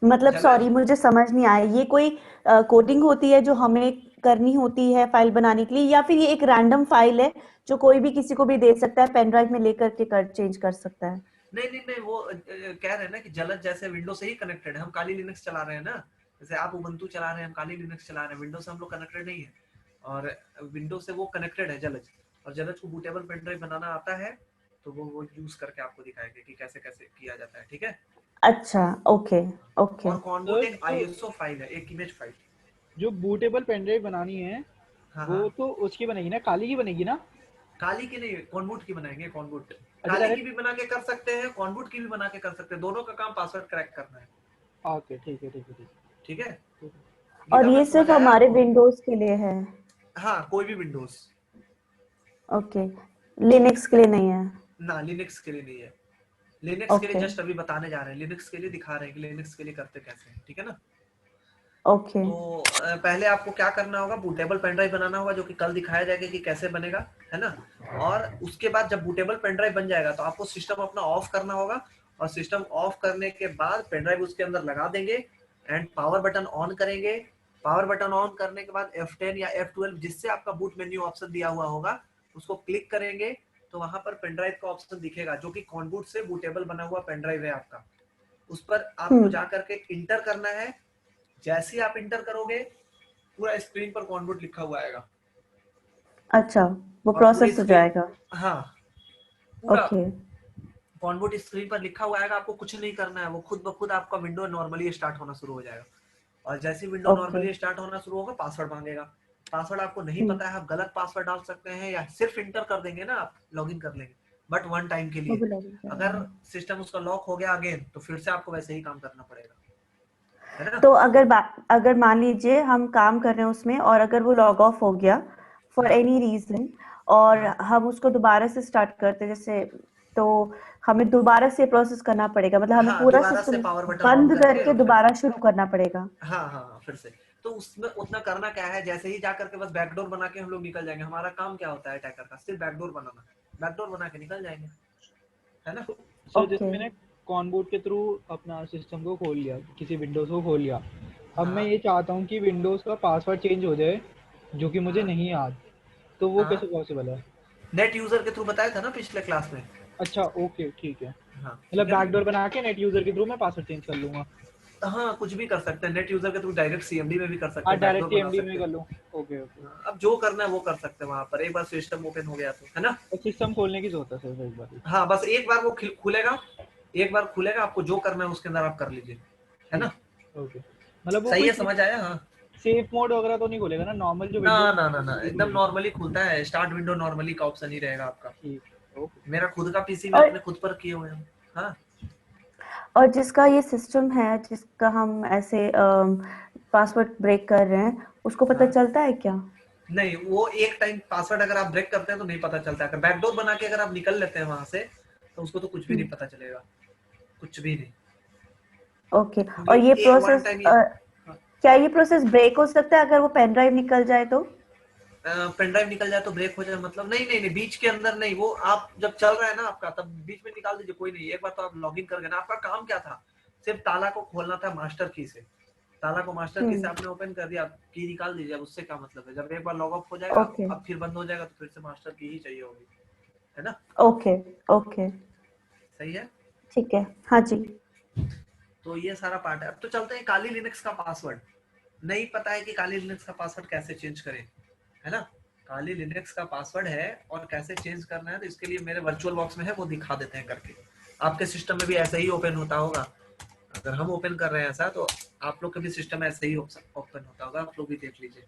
मतलब सॉरी मुझे समझ नहीं आया, ये कोई कोडिंग होती है जो हमें करनी होती है फाइल बनाने के लिए, या फिर ये एक रैंडम फाइल है जो कोई भी किसी को भी दे सकता है, पेन ड्राइव में लेकर के चेंज कर सकता है? नहीं, वो कह रहे हैं ना कि जलद जैसे विंडो से ही कनेक्टेड है, हम काली लिनक्स चला रहे हैं ना, जैसे आप उबंटू चला रहे हैं, हम काली लिनक्स चला रहे हैं, विंडो से हम लोग कनेक्टेड नहीं है, और विंडो से वो कनेक्टेड है जलद, और जलद को बूटेबल पेन ड्राइव बनाना आता है तो वो यूज करके आपको दिखाएंगे कि कैसे कैसे किया जाता है, ठीक है। अच्छा, ओके ओके। और कॉनबूट एक ISO फाइल है, एक इमेज फाइल। जो बूटेबल पेन ड्राइव बनानी है वो तो उसकी बनेगी ना, काली की बनेगी ना? काली की नहीं, कॉनबूट की बनाएंगे। कॉनबूट काली की भी बना के कर सकते हैं, कॉनबूट की भी बना के कर सकते हैं, दोनों का काम पासवर्ड क्रैक करना है। ओके, ठीक है, ठीक है। और ये सिर्फ हमारे विंडोज के लिए है? हाँ, कोई भी विंडोज। ओके, लिनक्स के लिए नहीं है ना, लिनक्स के लिए नहीं है। लिनक्स के लिए जस्ट अभी बताने जा रहे हैं, लिनक्स के लिए दिखा रहे हैं कि लिनक्स के लिए करते कैसे हैं, ठीक है ना। ओके, तो पहले आपको क्या करना होगा, बूटेबल पेन ड्राइव बनाना होगा, जो कि कल दिखाया जाएगा कि कैसे बनेगा, है ना। और उसके बाद जब बूटेबल पेन ड्राइव बन जाएगा तो आपको सिस्टम अपना ऑफ करना होगा, और सिस्टम ऑफ करने के बाद पेन ड्राइव उसके अंदर लगा देंगे एंड पावर बटन ऑन करेंगे। पावर बटन ऑन करने के बाद F10 या F12 जिससे आपका बूट मेन्यू ऑप्शन दिया हुआ होगा उसको क्लिक करेंगे तो वहां पर पेन ड्राइव का ऑप्शन दिखेगा, जो कि कॉनबूट से बूटेबल बना हुआ पेन ड्राइव है आपका। उस पर आपको जा करके इंटर करना है। जैसे ही आप इंटर करोगे पूरा स्क्रीन पर कॉनबूट लिखा हुआ आएगा। अच्छा, वो प्रोसेस हो जाएगा। हाँ, पूरा कॉनबूट स्क्रीन पर लिखा हुआ आएगा, आपको कुछ नहीं करना है, वो खुद ब खुद आपका विंडो नॉर्मली स्टार्ट होना शुरू हो जाएगा। और जैसे विंडो नॉर्मली स्टार्ट होना शुरू होगा पासवर्ड मांगेगा। पासवर्ड आपको नहीं पता है, आप गलत पासवर्ड डाल सकते हैं या सिर्फ इंटर कर देंगे ना, आप लॉगिन कर लेंगे, बट वन टाइम के लिए। अगर सिस्टम उसका लॉक हो गया अगेन तो फिर से आपको वैसे ही काम करना पड़ेगा, है ना। तो अगर मान लीजिए हम काम कर रहे हैं उसमें और अगर वो लॉग ऑफ हो गया फॉर एनी रीजन और हम उसको दोबारा से स्टार्ट करते जैसे, तो हमें दोबारा से प्रोसेस करना पड़ेगा, मतलब हमें पूरा सिस्टम बंद करके दोबारा शुरू करना पड़ेगा। हाँ, फिर से। तो उसमें उतना करना क्या है, जैसे ही जाकर के बस बैकडोर बना के हम लोग निकल जाएंगे। हमारा काम क्या होता है अटैकर का, सिर्फ बैकडोर बनाना, बैकडोर बना के निकल जाएंगे, है ना। सो जैसे मैंने कॉनबूट के थ्रू अपना सिस्टम को खोल लिया, किसी विंडोज को खोल लिया, अब मैं ये चाहता हूँ कि विंडोज का पासवर्ड चेंज हो जाए जो कि मुझे नहीं याद, तो वो कैसे पॉसिबल है? नेट यूजर के थ्रू बताया था ना पिछले क्लास में। अच्छा ओके ठीक है, हाँ मतलब ठीक है ना? बैकडोर बना के नेट यूजर के थ्रू मैं पासवर्ड चेंज कर लूंगा। हाँ कुछ भी कर सकते हैं, नेट यूजर के थ्रू डायरेक्ट सीएमडी में भी कर सकते हाँ हैं, बैकडोर डायरेक्ट बना टीएमडी में सकते कर हैं। लूँ। Okay okay. हाँ, अब जो करना है वो कर सकते हैं वहां पर, एक बार सिस्टम ओपन हो गया तो, है ना? और सिस्टम खोलने की जरूरत है सिर्फ एक बार ही। हाँ बस एक बार वो खुलेगा, एक बार खुलेगा, आपको जो करना है उसके अंदर आप कर लीजिए, है ना? ओके, मतलब वो सही कोई है, समझ आया? हाँ सेफ मोड वगैरह तो नहीं खोलेगा ना, नॉर्मल जो ना विंडोज ना ना ना, एकदम खुलेगा? नॉर्मली खुलता है, स्टार्ट विंडो नॉर्मली का ऑप्शन ही रहेगा आपका। ठीक ओके। मेरा खुद का पीसी में और अपने खुद पर किए हुए हैं। हाँ और जिसका ये सिस्टम है, जिसका हम ऐसे पासवर्ड ब्रेक कर रहे हैं, उसको पता हाँ चलता है क्या? नहीं, वो एक टाइम पासवर्ड अगर आप ब्रेक करते हैं तो नहीं पता चलता है, अगर बैकडोर बना के अगर आप निकल लेते हैं वहां से तो उसको तो कुछ भी नहीं पता चलेगा, कुछ भी नहीं। ओके, और क्योंकि ये एक वन प्रोसेस टाइम ये क्या ये प्रोसेस ब्रेक हो सकता है अगर वो पेन ड्राइव निकल जाए तो? पेन ड्राइव निकल जाए तो ब्रेक हो जाए मतलब? नहीं नहीं नहीं, बीच के अंदर नहीं, वो आप जब चल रहा है ना आपका तब बीच में निकाल दीजिए, कोई नहीं। एक बार तो आप लॉगिन कर गए ना, आपका काम क्या था, सिर्फ ताला को खोलना था मास्टर की से, ताला को मास्टर की से आपने ओपन कर दिया, की निकाल दीजिए, अब उससे क्या मतलब है, जब एक बार लॉग ऑफ हो जाएगा ओके अब फिर बंद हो जाएगा तो फिर से मास्टर की ही चाहिए होगी, है ना? ओके ओके, सही है। ठीक है, हाँ जी। तो ये सारा पार्ट है। अब तो चलते हैं काली लिनक्स का पासवर्ड। नहीं पता है कि काली लिनक्स का पासवर्ड कैसे चेंज करें, है ना? काली लिनक्स का पासवर्ड है और कैसे चेंज करना है, तो इसके लिए मेरे वर्चुअल बॉक्स में है, वो दिखा देते हैं करके। आपके सिस्टम में भी ऐसा ही ओपन होता होगा, अगर हम ओपन कर रहे हैं ऐसा तो आप लोग के भी सिस्टम में ऐसे ही ओपन होता होगा, आप लोग भी देख लीजिए।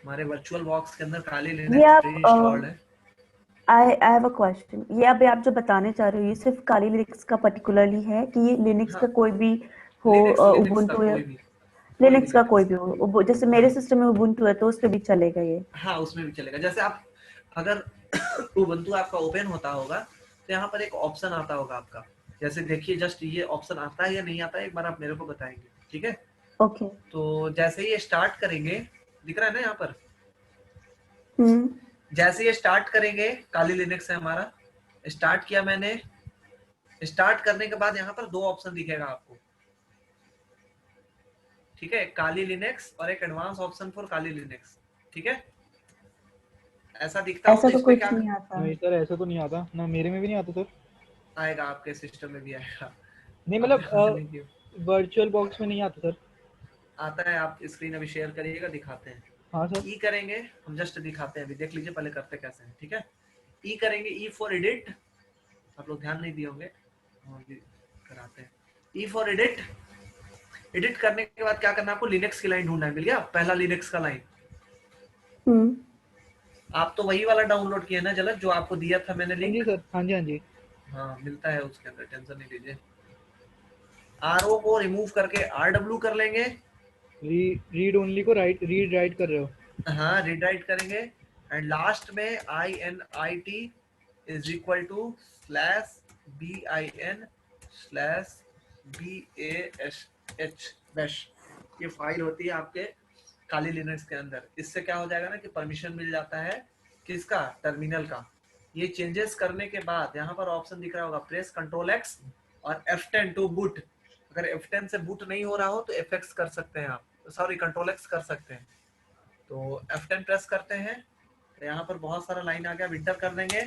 हमारे वर्चुअल बॉक्स के अंदर काली ये लिनक्स आप प्री इंस्टॉल्ड है। आई हैव अ क्वेश्चन, ये अभी आप जो बताने चाह रहे हो ये सिर्फ काली लिनक्स का पर्टिकुलरली है कि ये लिनक्स हाँ का कोई भी हो, लिनक्स का उबुंटू या कोई भी लिनक्स का कोई लिनक्स। भी हो, जैसे हाँ मेरे सिस्टम में उबुंटू है तो उस पे भी चलेगा ये? हाँ उसमें भी चलेगा। जैसे आप अगर उबंटू आपका ओपन होता होगा तो यहाँ पर एक ऑप्शन आता होगा आपका, जैसे देखिए जस्ट ये ऑप्शन आता है या नहीं आता है एक बार आप मेरे को बताएंगे, ठीक है? ओके। तो जैसे ही स्टार्ट करेंगे, दिख रहा है ना यहाँ पर, हम्म, जैसे ये स्टार्ट करेंगे, काली लिनक्स है हमारा, स्टार्ट किया मैंने, स्टार्ट करने के बाद यहाँ पर दो ऑप्शन दिखेगा आपको, ठीक है? काली लिनक्स और एक advance option for Kali Linux, ठीक है? ऐसा दिखता हो ऐसा तो तो इस पे कुछ क्या नहीं आता। नहीं सर ऐसा तो नहीं आता ना, मेरे में भी नहीं आता सर। आएगा, आपके सिस्टम में भी आएगा, नहीं आपने खुद से मतलब नहीं किया। वर्चुअल बॉक्स में नहीं आता सर। आता है, आप स्क्रीन अभी शेयर करिएगा, दिखाते हैं। हाँ सर। ई करेंगे, हम जस्ट दिखाते हैं अभी, देख लीजिए पहले करते कैसे हैं, ठीक है? ई करेंगे, ई फॉर एडिट, आप लोग ध्यान नहीं दिए होंगे, हम अभी कराते हैं। ई फॉर एडिट, एडिट करने के बाद क्या करना है आपको, लिनक्स की लाइन ढूंढना है, मिल गया पहला लिनक्स का लाइन। हम्म, आप तो वही वाला डाउनलोड किया ना झलक, जो आपको दिया था मैंने हाँ जी लिंक? सर, हाँ जी हाँ जी। हाँ मिलता है उसके अंदर, टेंशन नहीं लीजिए। आर ओ को रिमूव करके आर डब्ल्यू कर लेंगे। रीड ओनली को रीड राइट कर रहे हो? हाँ रीड राइट करेंगे, एंड लास्ट में I N I T is equal two slash B I N slash B A S H bash, ये फाइल होती है आपके काली लिनक्स के अंदर। इससे क्या हो जाएगा ना कि परमिशन मिल जाता है किसका, टर्मिनल का। ये चेंजेस करने के बाद यहाँ पर ऑप्शन दिख रहा होगा, प्रेस कंट्रोल एक्स और F10 टू बूट। अगर F10 से बूट नहीं हो रहा हो तो FX कर सकते हैं आप, सॉरी कंट्रोल एक्स कर सकते हैं। तो F10 प्रेस करते हैं तो यहाँ पर बहुत सारा लाइन आ गया, इंटर कर देंगे,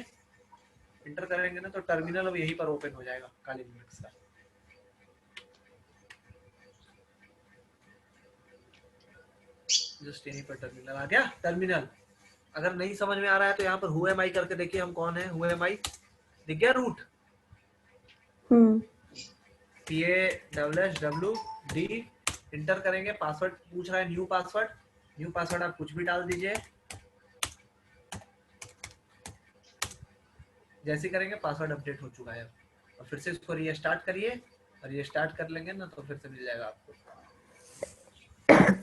इंटर करेंगे ना तो टर्मिनल अब यहीं पर ओपन हो जाएगा काली लिनक्स का। जस्ट यहीं पर टर्मिनल आ गया, टर्मिनल। अगर नहीं समझ में आ रहा है तो यहाँ पर हु एम आई करके देखिए हम कौन है, हु एम आई दिख गया, रूट PAWD, इंटर करेंगे, पासवर्ड पूछ रहा है, न्यू पासवर्ड, न्यू पासवर्ड आप कुछ भी डाल दीजिए। जैसे करेंगे पासवर्ड अपडेट हो चुका है, और फिर से इसको रीस्टार्ट करिए, और रीस्टार्ट कर लेंगे ना तो फिर से मिल जाएगा आपको।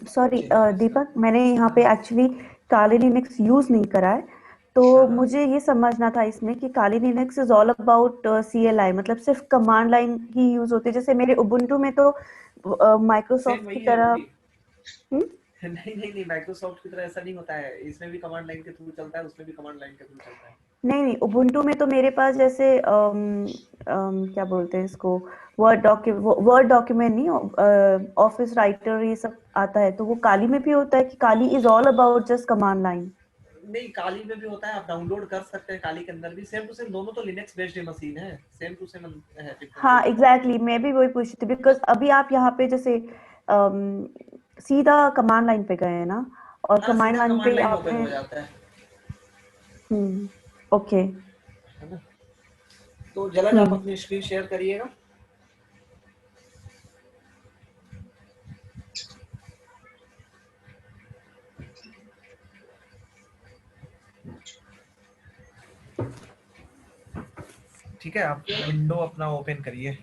सॉरी दीपक, मैंने यहाँ पे एक्चुअली काली लिनक्स यूज नहीं करा है, तो हाँ। मुझे ये समझना था इसमें कि Kali Linux is all about CLI, मतलब सिर्फ कमांड लाइन ही यूज होती है। जैसे मेरे उबुंटू में तो माइक्रोसॉफ्ट की तरह नहीं नहीं नहीं, माइक्रोसॉफ्ट की तरह ऐसा नहीं होता है, इसमें भी कमांड लाइन के थ्रू चलता है, उसमें भी कमांड लाइन के थ्रू चलता है। नहीं, उबुंटू में तो मेरे पास जैसे क्या बोलते हैं इसको, वर्ड डॉक्यूमेंट नहीं, ऑफिस राइटर ये सब आता है, तो वो काली में भी होता है कि Kali is all about just command line? नहीं, काली में भी होता है, आप डाउनलोड कर सकते हैं काली के अंदर भी, सेम टू सेम, दोनों तो लिनक्स बेस्ड मशीन है, सेम टू सेम है। हाँ एग्जैक्टली मैं भी वही पूछ रही थी बिकॉज अभी आप यहाँ पे जैसे सीधा कमांड लाइन पे गए हैं ना, और हाँ, कमांड सीधा लाइन कमांड पे लाइन ओपन आपने हो जाता है, ओके है ना। तो जलन आप अपनी स्क्रीन शेयर करिएगा। ठीक है, आप विंडो अपना ओपन करिए,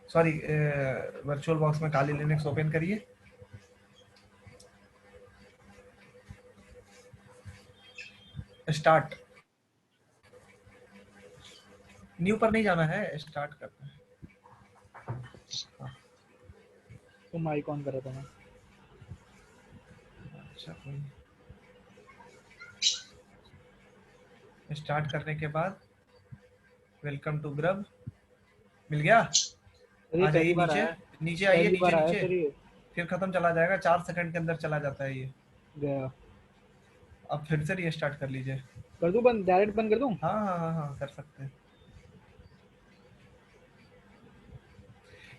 सॉरी वर्चुअल बॉक्स में काली लिनक्स ओपन करिए। स्टार्ट, न्यू पर नहीं जाना है, स्टार्ट करना है। तो माइक ऑन करा था मैं। अच्छा, कोई स्टार्ट करने के बाद वेलकम टू ग्रब मिल गया। अरे आ जाइए पहली बार नीचे, आया, नीचे आइए, पहली बार नीचे आया नीचे, सर ये। फिर खत्म चला जाएगा, 4 सेकंड के अंदर चला जाता है ये। गया। अब फिर से रीस्टार्ट कर लीजिए। कर दूं बंद, डायरेक्ट बंद कर दूं? हाँ हाँ हाँ हाँ, कर सकते हैं।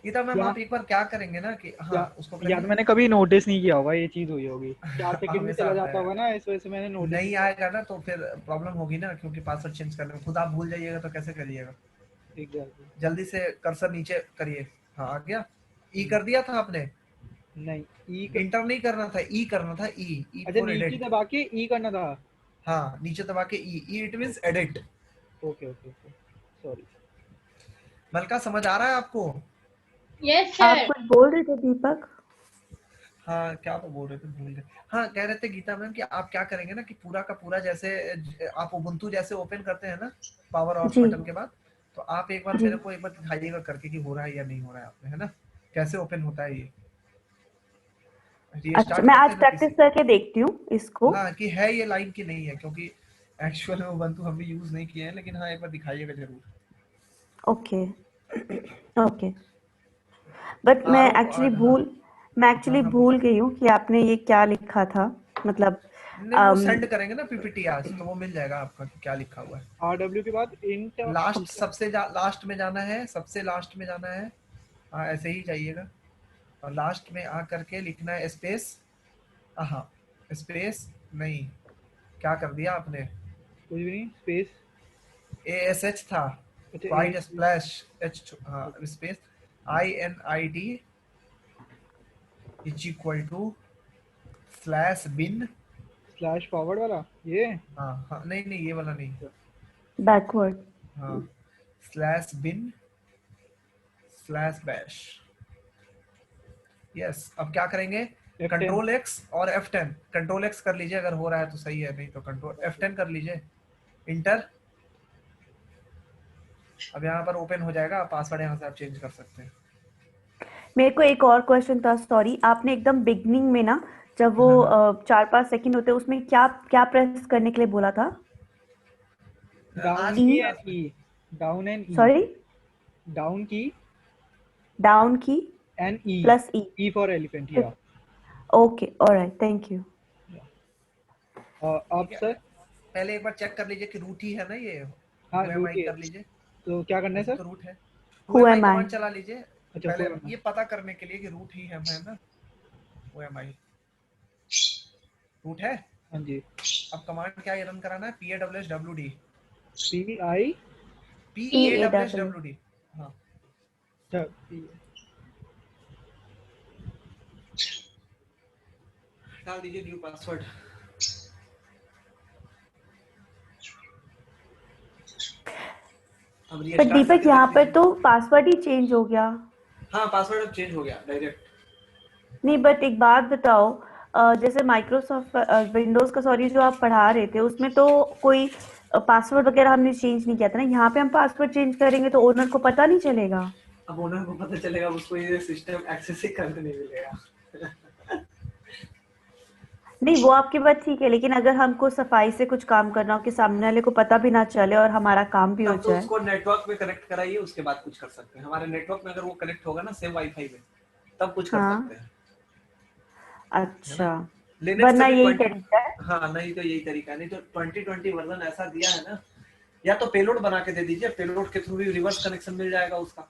गीता मैम या- आप एक बार क्या करेंगे ना कि हाँ उसको या तो मैंने कभी नोटिस नहीं किया होगा ये चीज हुई होगी, 4 सेकंड में हमेशा चला आता जाता है। होगा ना, इस वजह से मैंने नोटिस नहीं आएगा ना तो फिर प्रॉब्लम होगी ना, क्योंकि पासवर्ड चेंज करने में खुद आप भूल जाइएगा तो कैसे करिएगा। एग्जैक्टली। जल्दी से कर्सर नीचे करिए। हाँ आ गया। ई कर दिया था आपने? नहीं ई इंटर नहीं करना था, ई करना था, ई ई अच्छा फॉर नीचे एडिट। दबा के ई करना था। हाँ नीचे दबा के E, E it means edit. Okay okay okay sorry. मलका समझ आ रहा है आपको? यस आप सर। कुछ बोल रहे थे दीपक? हाँ क्या तो बोल रहे थे, भूल गए। हाँ कह रहे थे गीता मैम कि आप क्या करेंगे ना कि पूरा का पूरा जैसे आप उबुंटू जैसे ओपन करते हैं ना पावर ऑफ जी बटन के बाद, तो आप एक बार जी मेरे को एक बार दिखाइएगा करके कि हो रहा है या नहीं हो रहा है आपने, है ना, कैसे ओपन होता है ये। अच्छा रीस्टार्ट मैं करते आज हैं ना प्रैक्टिस किसी, करके देखती हूँ इसको। हाँ कि है ये लाइन की नहीं है, क्योंकि एक्चुअल में उबुंटू हम भी यूज नहीं किए हैं, लेकिन हाँ एक बार दिखाइएगा जरूर। ओके ओके बट मैं आरो एक्चुअली हाँ हाँ हाँ भूल गई हूँ कि आपने ये क्या लिखा था, मतलब नहीं वो सेंड करेंगे ना पीपीटी आज, तो वो मिल जाएगा आपका कि क्या लिखा हुआ है। आरडब्ल्यू के बाद इंट लास्ट सबसे लास्ट में जाना है, सबसे लास्ट में जाना है। हाँ ऐसे ही जाइएगा और लास्ट में आ करके लिखना है स्पेस। हाँ स्पेस नहीं, क्या कर दिया आपने, कुछ भी नहीं स्पेस ASH था, अच्छा वाइट स्प्लैश H, हाँ space INID is equal two slash bin. Slash forward वाला ये। हाँ हाँ नहीं नहीं ये वाला नहीं, बैकवर्ड। हाँ slash bin slash bash. Yes अब क्या करेंगे, F10 कंट्रोल X और F10, कंट्रोल X कर लीजिए अगर हो रहा है तो सही है, नहीं तो कंट्रोल F10 कर लीजिए, इंटर। अब यहाँ पर ओपन हो जाएगा, पासवर्ड यहाँ से आप चेंज कर सकते हैं। मेरे को एक और क्वेश्चन था, सॉरी, आपने एकदम बिगनिंग में ना जब वो 4-5 सेकंड होते हैं उसमें क्या क्या प्रेस करने के लिए बोला था? डाउन आज की key and E, down and E, sorry, down key down key and E plus E. E for elephant या। Okay alright thank you. अब सर पहले एक बार चेक कर लीजिए कि रूट ही है ना ये। हाँ who am रूट I ही कर है, लीजिए, तो क्या करना है वैसे सर? तो रूट है। Who who am I am I? Command चला लीजिए अच्छा पहले, who am I? ये पता करने के लिए कि रूट ही है ना, who am I, रूट है। हाँ जी अब कमांड क्या रन कराना है, PAWSWD, पी आई PAWSWD। हाँ डाल दीजिए न्यू पासवर्ड। अब बट रीस्टार्ट दीपक करके यहाँ देख पर लीजिए। तो पासवर्ड ही चेंज हो गया। हाँ पासवर्ड अब चेंज हो गया डायरेक्ट। नहीं बट एक बात बताओ, जैसे माइक्रोसॉफ्ट विंडोज का सॉरी जो आप पढ़ा रहे थे उसमें तो कोई पासवर्ड वगैरह हमने चेंज नहीं किया था ना, यहाँ पे हम पासवर्ड चेंज करेंगे तो ओनर को पता नहीं चलेगा। अब ओनर को पता चलेगा, उसको ये सिस्टम एक्सेस ही करने नहीं मिलेगा। नहीं वो आपकी बात ठीक है, लेकिन अगर हमको सफाई से कुछ काम करना हो कि सामने वाले को पता भी ना चले और हमारा काम भी हो तब तो जाए। उसको नेटवर्क में कनेक्ट कराइए, उसके बाद कुछ कर सकते हैं। हमारे नेटवर्क में अगर वो कनेक्ट होगा ना सेम वाईफाई में, तब कुछ कर हाँ सकते हैं। अच्छा लिनक्स वरना का भी यही 20 तरीका है। हाँ नहीं तो यही तरीका है, नहीं तो 2020 वर्जन ऐसा दिया है ना, या तो पेलोड बना के दे दीजिए, पेलोड के थ्रू भी रिवर्स कनेक्शन मिल जाएगा उसका,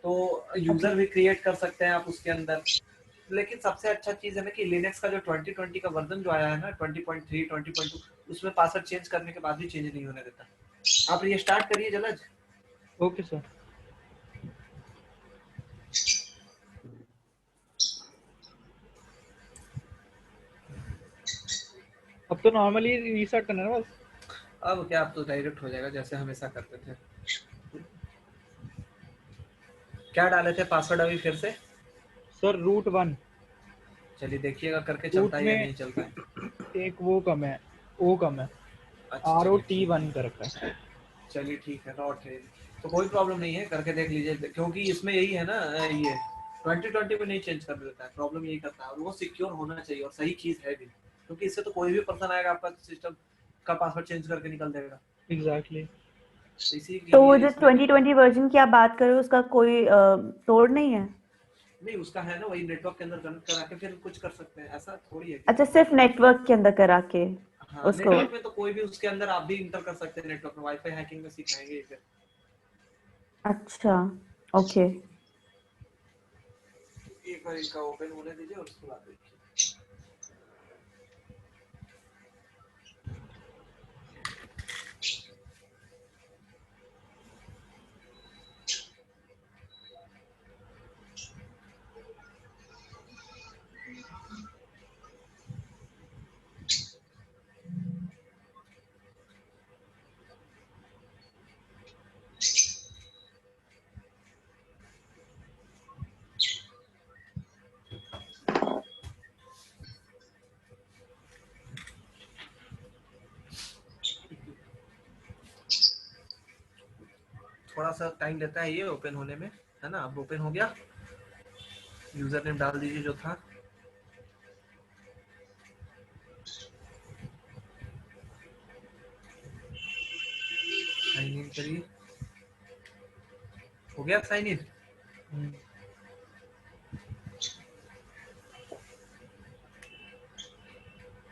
तो यूजर भी क्रिएट कर सकते हैं आप उसके अंदर। लेकिन सबसे अच्छा चीज है ना कि लिनक्स का जो 2020 का वर्जन जो आया है ना 20.3 20.2, उसमें पासवर्ड चेंज करने के बाद भी चेंज नहीं होने देता। आप ये स्टार्ट करिए जलज। Okay sir. अब तो नॉर्मली रीसेट करना है ना बस। अब क्या, अब तो डायरेक्ट हो जाएगा जैसे हमेशा करते थे। क्या डाले थे पासवर्ड अभी फिर से? Sir root 1। चलिए देखिएगा करके रूट चलता है या में नहीं चलता है। एक वो कम है, ओ कम है, अच्छा चलिए ठीक है। ROT1 कर रखा है। चलिए ठीक है, नॉट है तो कोई प्रॉब्लम नहीं है, करके देख लीजिए, क्योंकि इसमें यही है ना, ये 2020 में नहीं चेंज कर देता है, प्रॉब्लम यही करता है, और वो सिक्योर होना चाहिए और सही चीज है भी, क्योंकि इससे तो कोई भी पर्सन आएगा आपका सिस्टम का पासवर्ड चेंज करके निकल देगा। एग्जैक्टली। तो इसी के तो वो लिए जो इसमें 2020 वर्जन की आप बात कर रहे हो उसका कोई तोड़ नहीं है? नहीं, उसका है ना वही नेटवर्क के अंदर कनेक्ट करा के फिर कुछ कर सकते हैं, ऐसा थोड़ी है कि अच्छा, सिर्फ नेटवर्क के अंदर करा के हाँ उसको। नेटवर्क में तो कोई भी उसके अंदर आप भी इंटर कर सकते हैं, नेटवर्क में वाईफाई हैकिंग में सिखाएंगे फिर। अच्छा, ओके। एक बार इनका ओपन होने दीजिए और उसके बाद देखिए। थोड़ा सा टाइम लेता है ये ओपन होने में, है ना। अब ओपन हो गया, यूजर नेम डाल दीजिए जो था। साइन इन करिए, हो गया साइन इन।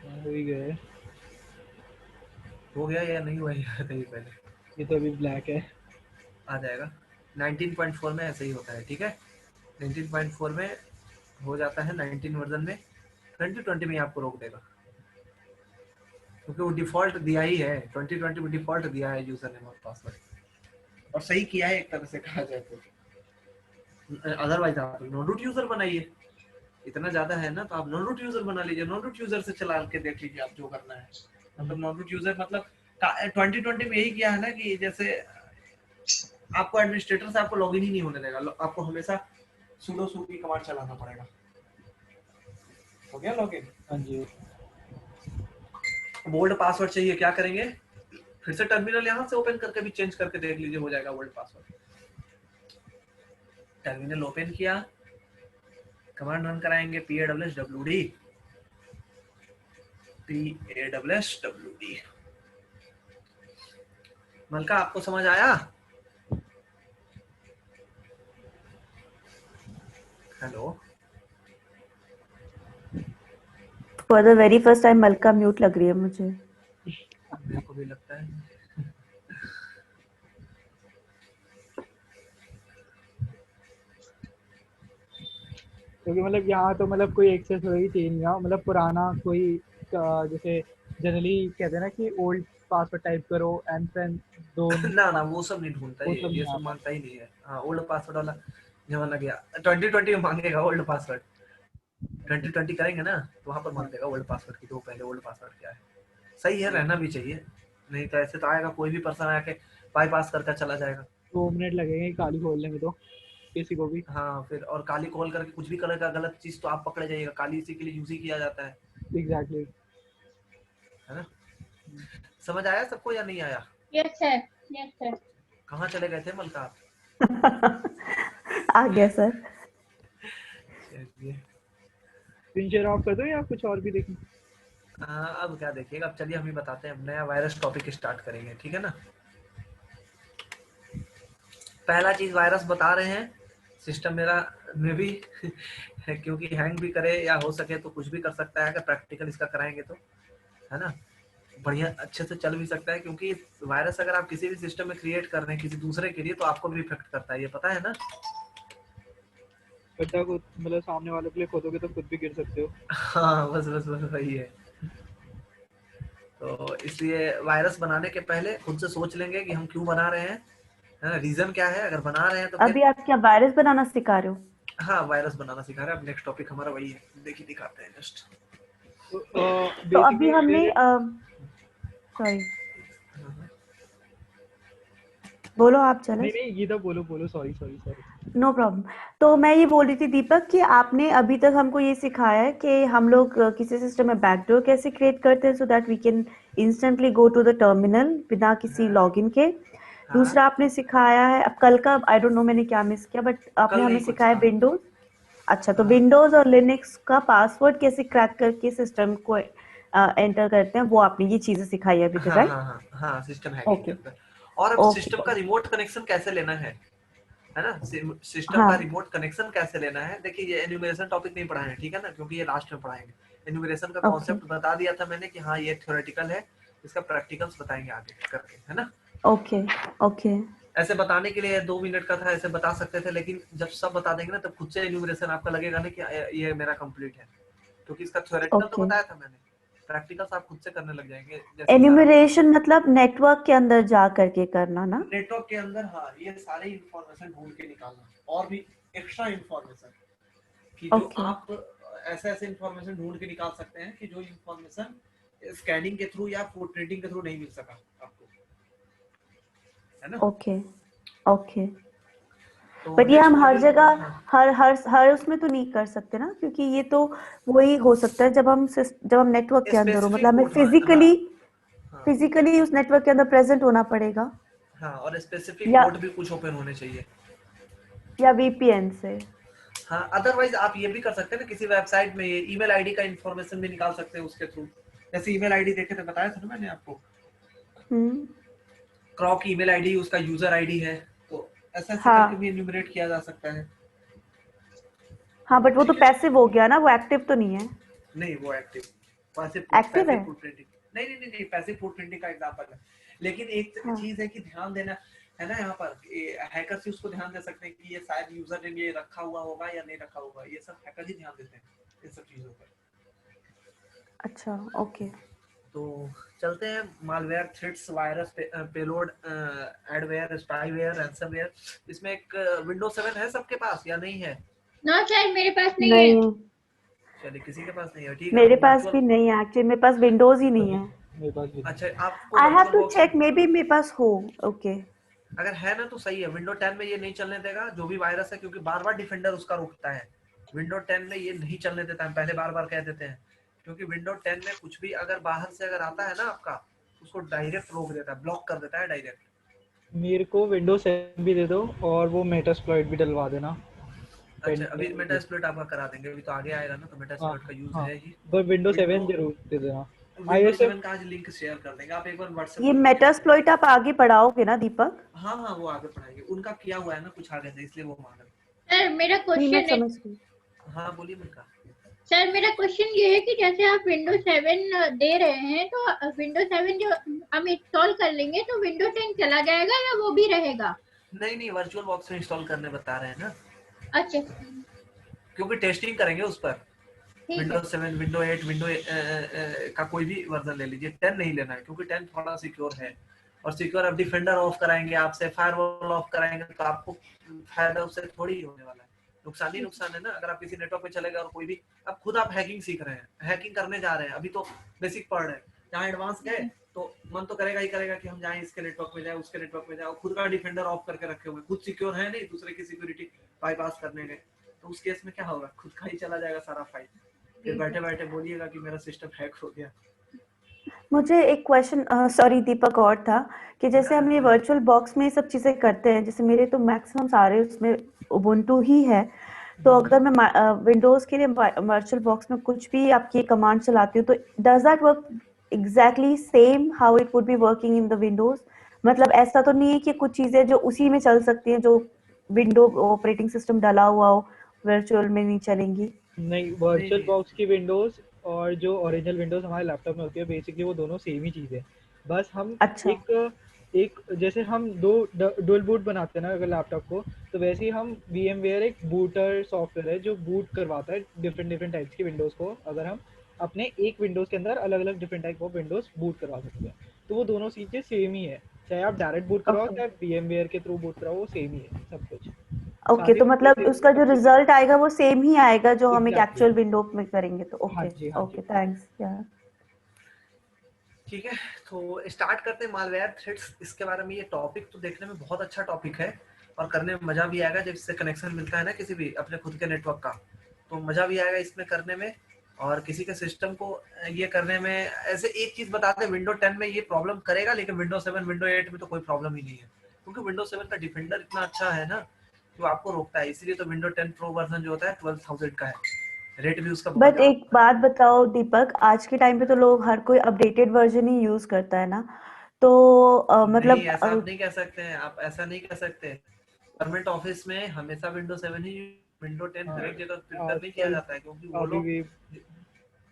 हो ही गए। हो गया या नहीं हुआ ये बताइए पहले। ये तो अभी ब्लैक है। आ जाएगा 19.4 में ऐसे ही होता है, ठीक है। 19.4 में हो जाता है, 19 वर्जन में 2020 में आपको रोक देगा, क्योंकि वो डिफॉल्ट दिया ही है, 2020 में डिफॉल्ट दिया है यूजर नेम और पासवर्ड, और सही किया है एक तरह से कहा जाए तो। अदरवाइज आप नॉन रूट यूजर बनाइए, इतना ज्यादा है ना तो आप नॉन रूट यूजर बना लीजिए, नॉन रूट यूजर से चला के देख लीजिए आप जो करना है। मतलब नॉन रूट यूजर मतलब 2020 में यही किया है ना कि जैसे आपको एडमिनिस्ट्रेटर से आपको लॉगिन ही नहीं होने देगा, आपको हमेशा sudo su की कमांड चलाना पड़ेगा। हो गया लॉगिन? हाँ जी। ओल्ड पासवर्ड चाहिए, क्या करेंगे, फिर से टर्मिनल यहाँ से ओपन करके भी चेंज करके देख लीजिए, हो जाएगा ओल्ड पासवर्ड। टर्मिनल ओपन किया, कमांड रन कराएंगे PAWSWD PAWSWD। मलका आपको समझ आया? Hello, for the very first time मलका म्यूट लग रही है मुझे। मेरे को भी लगता है। क्योंकि मतलब यहाँ तो मतलब कोई एक्सेस वही चाहिए नहीं यहाँ, मतलब पुराना कोई जैसे जनरली कहते हैं ना कि ओल्ड पासवर्ड टाइप करो एंड देन दो, ना ना वो सब नहीं ढूंढता, वो ये सब नहीं सब आता। मांगता ही नहीं है। हाँ ओल्ड पासवर्ड वाला जमाना गया, 2020 में मांगेगा ओल्ड पासवर्ड, 2020 करेंगे ना तो वहां पर मांग देगा ओल्ड पासवर्ड की, तो पहले ओल्ड पासवर्ड क्या है। सही है, रहना भी चाहिए, नहीं तो ऐसे तो आएगा कोई भी पर्सन आके बाईपास करके चला जाएगा। 2 मिनट लगेंगे काली खोलने में तो किसी को भी। हाँ फिर, और काली कॉल करके कुछ भी करेगा गलत चीज तो आप पकड़े जाइएगा, काली इसी के लिए यूज ही किया जाता है एग्जैक्टली। है ना। समझ आया सबको या नहीं आया? Yes sir, yes sir. कहाँ चले गए थे मलका आप? आ गया सर। चलिए स्क्रीन शेयर ऑफ कर दो या कुछ और भी देखें? अब क्या देखिएगा, अब चलिए हम ही बताते हैं, हम नया वायरस टॉपिक स्टार्ट करेंगे, ठीक है ना। पहला चीज वायरस बता रहे हैं सिस्टम मेरा में भी क्योंकि हैंग भी करे या हो सके तो कुछ भी कर सकता है अगर प्रैक्टिकल इसका कराएंगे तो, है ना, बढ़िया अच्छे से चल भी सकता है, क्योंकि वायरस अगर आप किसी भी सिस्टम में क्रिएट कर रहे हैं किसी दूसरे के लिए तो आपको भी इफेक्ट करता है, ये पता है ना। गड्ढा को मतलब सामने वाले के लिए खोदोगे तो खुद भी गिर सकते हो। हाँ बस बस बस वही है। तो इसलिए वायरस बनाने के पहले खुद से सोच लेंगे कि हम क्यों बना रहे हैं, है ना, रीजन क्या है, अगर बना रहे हैं तो अभी आप क्या वायरस बनाना सिखा रहे हो? हाँ वायरस बनाना सिखा रहे हैं। अब नेक्स्ट टॉपिक हमारा वही है, देखिए दिखाते हैं जस्ट। तो अभी हमने सॉरी बोलो आप चलो। नहीं ये तो बोलो सॉरी नो प्रॉब्लम। तो मैं ये बोल रही थी दीपक कि आपने अभी तक हमको ये सिखाया है कि हम लोग किसी सिस्टम में बैकडोर कैसे क्रिएट करते हैं so that we can instantly go to the terminal बिना किसी लॉगिन के। दूसरा आपने सिखाया है, अब कल का आई डोंट नो मैंने क्या मिस किया, बट आपने हमें सिखाया विंडोज। अच्छा, तो विंडोज और लिनक्स का पासवर्ड कैसे क्रैक करके सिस्टम को एंटर करते हैं, वो आपने ये चीजें सिखाई है अभी तक, राइट? हाँ सिस्टम हैकिंग के अंदर। और अब सिस्टम का रिमोट कनेक्शन कैसे लेना है ना, सिस्टम का रिमोट कनेक्शन कैसे लेना है। देखिए ये एन्यूमरेशन टॉपिक नहीं पढ़ाए हैं, ठीक है ना, क्योंकि ये लास्ट में पढ़ाएंगे। एन्यूमरेशन का कॉन्सेप्ट बता दिया था मैंने कि हाँ ये थ्योरेटिकल है, इसका प्रैक्टिकल्स बताएंगे आगे करके, है ना। ओके ऐसे बताने के लिए 2 मिनट का था, ऐसे बता सकते थे, लेकिन जब सब बता देंगे ना तब खुद से एन्यूमरेशन आपका लगेगा ना कि ये मेरा कंप्लीट है, क्योंकि इसका थ्योरेटिकल तो बताया था मैंने, प्रैक्टिकल्स आप खुद से करने लग जाएंगे। एन्यूमरेशन मतलब नेटवर्क के अंदर जा करके करना ना, नेटवर्क के अंदर, हाँ ये सारे इंफॉर्मेशन ढूंढ के निकालना और भी एक्स्ट्रा इंफॉर्मेशन कि जो आप ऐसे इंफॉर्मेशन ढूंढ के निकाल सकते हैं कि जो इंफॉर्मेशन स्कैनिंग के थ्रू या फुटप्रिंटिंग के थ्रू नहीं मिल सका आपको, है ना। ओके बट ये हम हर जगह हर उसमें तो नहीं कर सकते ना, क्योंकि ये तो वही हो सकता है जब हम नेटवर्क के अंदर हो, मतलब हमें फिजिकली उस नेटवर्क के अंदर प्रेजेंट होना पड़ेगा। हाँ, और स्पेसिफिक पोर्ट भी कुछ ओपन होने चाहिए या वीपीएन से। हाँ, अदरवाइज आप ये भी कर सकते हैं ना, किसी वेबसाइट में ये ईमेल आईडी का इंफॉर्मेशन भी निकाल सकते हैं उसके थ्रू। जैसे ईमेल आईडी देखे थे, बताया था ना मैंने आपको, क्रॉक ईमेल आईडी उसका यूजर आईडी है, तो ऐसा करके भी एन्यूमरेट किया जा सकता है। हाँ बट वो तो पैसिव हो गया ना, वो एक्टिव तो नहीं है। नहीं वो एक्टिव एक्टिव है। नहीं पैसिव फुटप्रिंटिंग का एग्जांपल है, लेकिन एक चीज है कि ध्यान देना है ना, यहाँ पर हैकर्स ही उसको ध्यान दे सकते हैं कि ये शायद यूजर ने ये रखा हुआ होगा या नहीं रखा होगा, ये सब हैकर ही ध्यान देते हैं इन सब चीजों पर। अच्छा ओके, तो चलते हैं malware, threads, virus, payload, adware, spyware, ransomware. इसमें एक विंडोज 7 है सबके पास या नहीं है? ना सर मेरे पास नहीं है। चलिए किसी के पास नहीं है, ठीक है। मेरे पास भी नहीं है एक्चुअली, मेरे पास विंडोज ही नहीं है। मेरे पास भी। अच्छा आपको I have to check, may be मेरे पास हो। ओके अगर है ना तो सही है। विंडो 10 में ये नहीं चलने देगा जो भी वायरस है, क्योंकि बार बार डिफेंडर उसका रोकता है। विंडो 10 में ये नहीं चलने देता है, पहले बार बार कह देते हैं, क्योंकि विंडो 10 में कुछ भी अगर बाहर से अगर आता है ना आपका, उसको डायरेक्ट रोक देता है, ब्लॉक कर देता है डायरेक्ट। मेरे को विंडोज 7 भी दे दो और वो मेटास्प्लॉइट भी डलवा देना। अच्छा अभी मेटास्प्लॉइट आपका करा देंगे, अभी तो आगे आएगा ना, तो मेटास्प्लॉइट का यूज है ही। पर विंडोज 7 जरूर दे देना। विंडोज 7 का आज लिंक शेयर कर देंगे, आप एक बार व्हाट्सएप। ये मेटास्प्लॉइट आप आगे पढ़ाओगे ना दीपक? हाँ वो आगे पढ़ाएंगे, उनका किया हुआ है ना कुछ आगे से, इसलिए वो मांग रहे। सर मेरा क्वेश्चन है। हाँ बोलिए मिल्का। सर मेरा क्वेश्चन ये है कि जैसे आप विंडोज 7 दे रहे हैं, तो विंडोज 7 जो हम इंस्टॉल कर लेंगे तो विंडोज 10 चला जाएगा या वो भी रहेगा? नहीं वर्चुअल बॉक्स में इंस्टॉल करने बता रहे हैं ना। अच्छा, क्योंकि टेस्टिंग करेंगे उस पर। विंडोज 7, विंडो 8, विंडो का कोई भी वर्जन ले लीजिए, 10 नहीं लेना है, क्योंकि 10 थोड़ा सिक्योर है। और सिक्योर अब डिफेंडर ऑफ कराएंगे आपसे, फायरवॉल ऑफ कराएंगे, तो आपको फायदा उससे थोड़ी होने वाला है, नुकसान ही नुकसान है ना। अगर आप किसी नेटवर्क पे चले गए और कोई भी, अब खुद आप हैकिंग सीख रहे हैं, हैकिंग करने जा रहे हैं, अभी तो बेसिक पढ़ रहे हैं, जहाँ एडवांस गए तो मन तो करेगा ही करेगा कि हम जाएं इसके नेटवर्क में, जाए उसके नेटवर्क में जाए, खुद का डिफेंडर ऑफ करके रखे हुए, खुद सिक्योर है नहीं, दूसरे की सिक्योरिटी बाईपास करने गए, तो उस केस में क्या होगा, खुद का ही चला जाएगा सारा फाइल, फिर बैठे बैठे बोलिएगा कि मेरा सिस्टम हैक हो गया। मुझे एक क्वेश्चन सॉरी दीपक और था कि जैसे हम ये वर्चुअल बॉक्स में ये सब चीजें करते हैं, जैसे मेरे तो मैक्सिमम सारे उसमें उबुंटू ही है, तो अगर मैं विंडोज के लिए वर्चुअल बॉक्स में कुछ भी आपकी कमांड चलाती हूँ, तो does that work exactly same how it would be working in the Windows? मतलब ऐसा तो नहीं है कि कुछ चीजें जो उसी में चल सकती हैं जो विंडो ऑपरेटिंग सिस्टम डाला हुआ हो, वर्चुअल में नहीं चलेंगी? नहीं, वर्चुअल नहीं। बॉक्स की विंडोज और जो ओरिजिनल विंडोज हमारे लैपटॉप में होती है बेसिकली वो दोनों सेम ही चीज़ है। बस हम अच्छा। एक जैसे हम दो डुअल बूट बनाते हैं ना अगर लैपटॉप को, तो वैसे ही हम VMware एक बूटर सॉफ्टवेयर है जो बूट करवाता है डिफरेंट डिफरेंट टाइप्स की विंडोज़ को। अगर हम अपने एक विंडोज़ के अंदर अलग अलग different type of Windows boot करवा सकते हैं, तो वो दोनों चीज़ें सेम ही है। चाहे आप डायरेक्ट बूट करवाओ ओके चाहे VMware के थ्रू बूट कराओ, वो सेम ही है सब कुछ। ओके, सारी तो मतलब उसका जो रिजल्ट आएगा वो सेम ही आएगा जो हम एक एग्जैक्टली। एक्चुअल विंडो में करेंगे तो। हाँ ओके जी, हाँ जी। ओके, थैंक्स यार। ठीक है, तो स्टार्ट करते हैं मालवेयर थ्रेड्स। इसके बारे में ये टॉपिक तो देखने में बहुत अच्छा टॉपिक है और करने में मजा भी आएगा जब इससे कनेक्शन मिलता है ना किसी भी अपने खुद के नेटवर्क का, तो मजा भी आएगा इसमें करने में और किसी के सिस्टम को ये करने में। ऐसे एक चीज बता दें, विंडो 10 में ये प्रॉब्लम करेगा, लेकिन विंडो 7 विंडो 8 में तो कोई प्रॉब्लम ही नहीं है, क्योंकि विंडो 7 का डिफेंडर इतना अच्छा है ना जो आपको रोकता है। इसलिए तो विंडो 10 प्रो वर्जन जो होता है 12,000 का है, रेट भी उसका बहुत बट ज्यादा एक बात बताओ दीपक, आज के टाइम पे तो लोग हर कोई अपडेटेड वर्जन ही यूज करता है ना, तो नहीं, मतलब ऐसा आप नहीं कह सकते हैं। आप ऐसा नहीं कह सकते। गवर्नमेंट ऑफिस में हमेशा विंडो 7 ही, विंडो 10 हाँ, हर एक जगह प्रेफर नहीं किया आजकल जाता है, क्योंकि वो अभी लोग। भी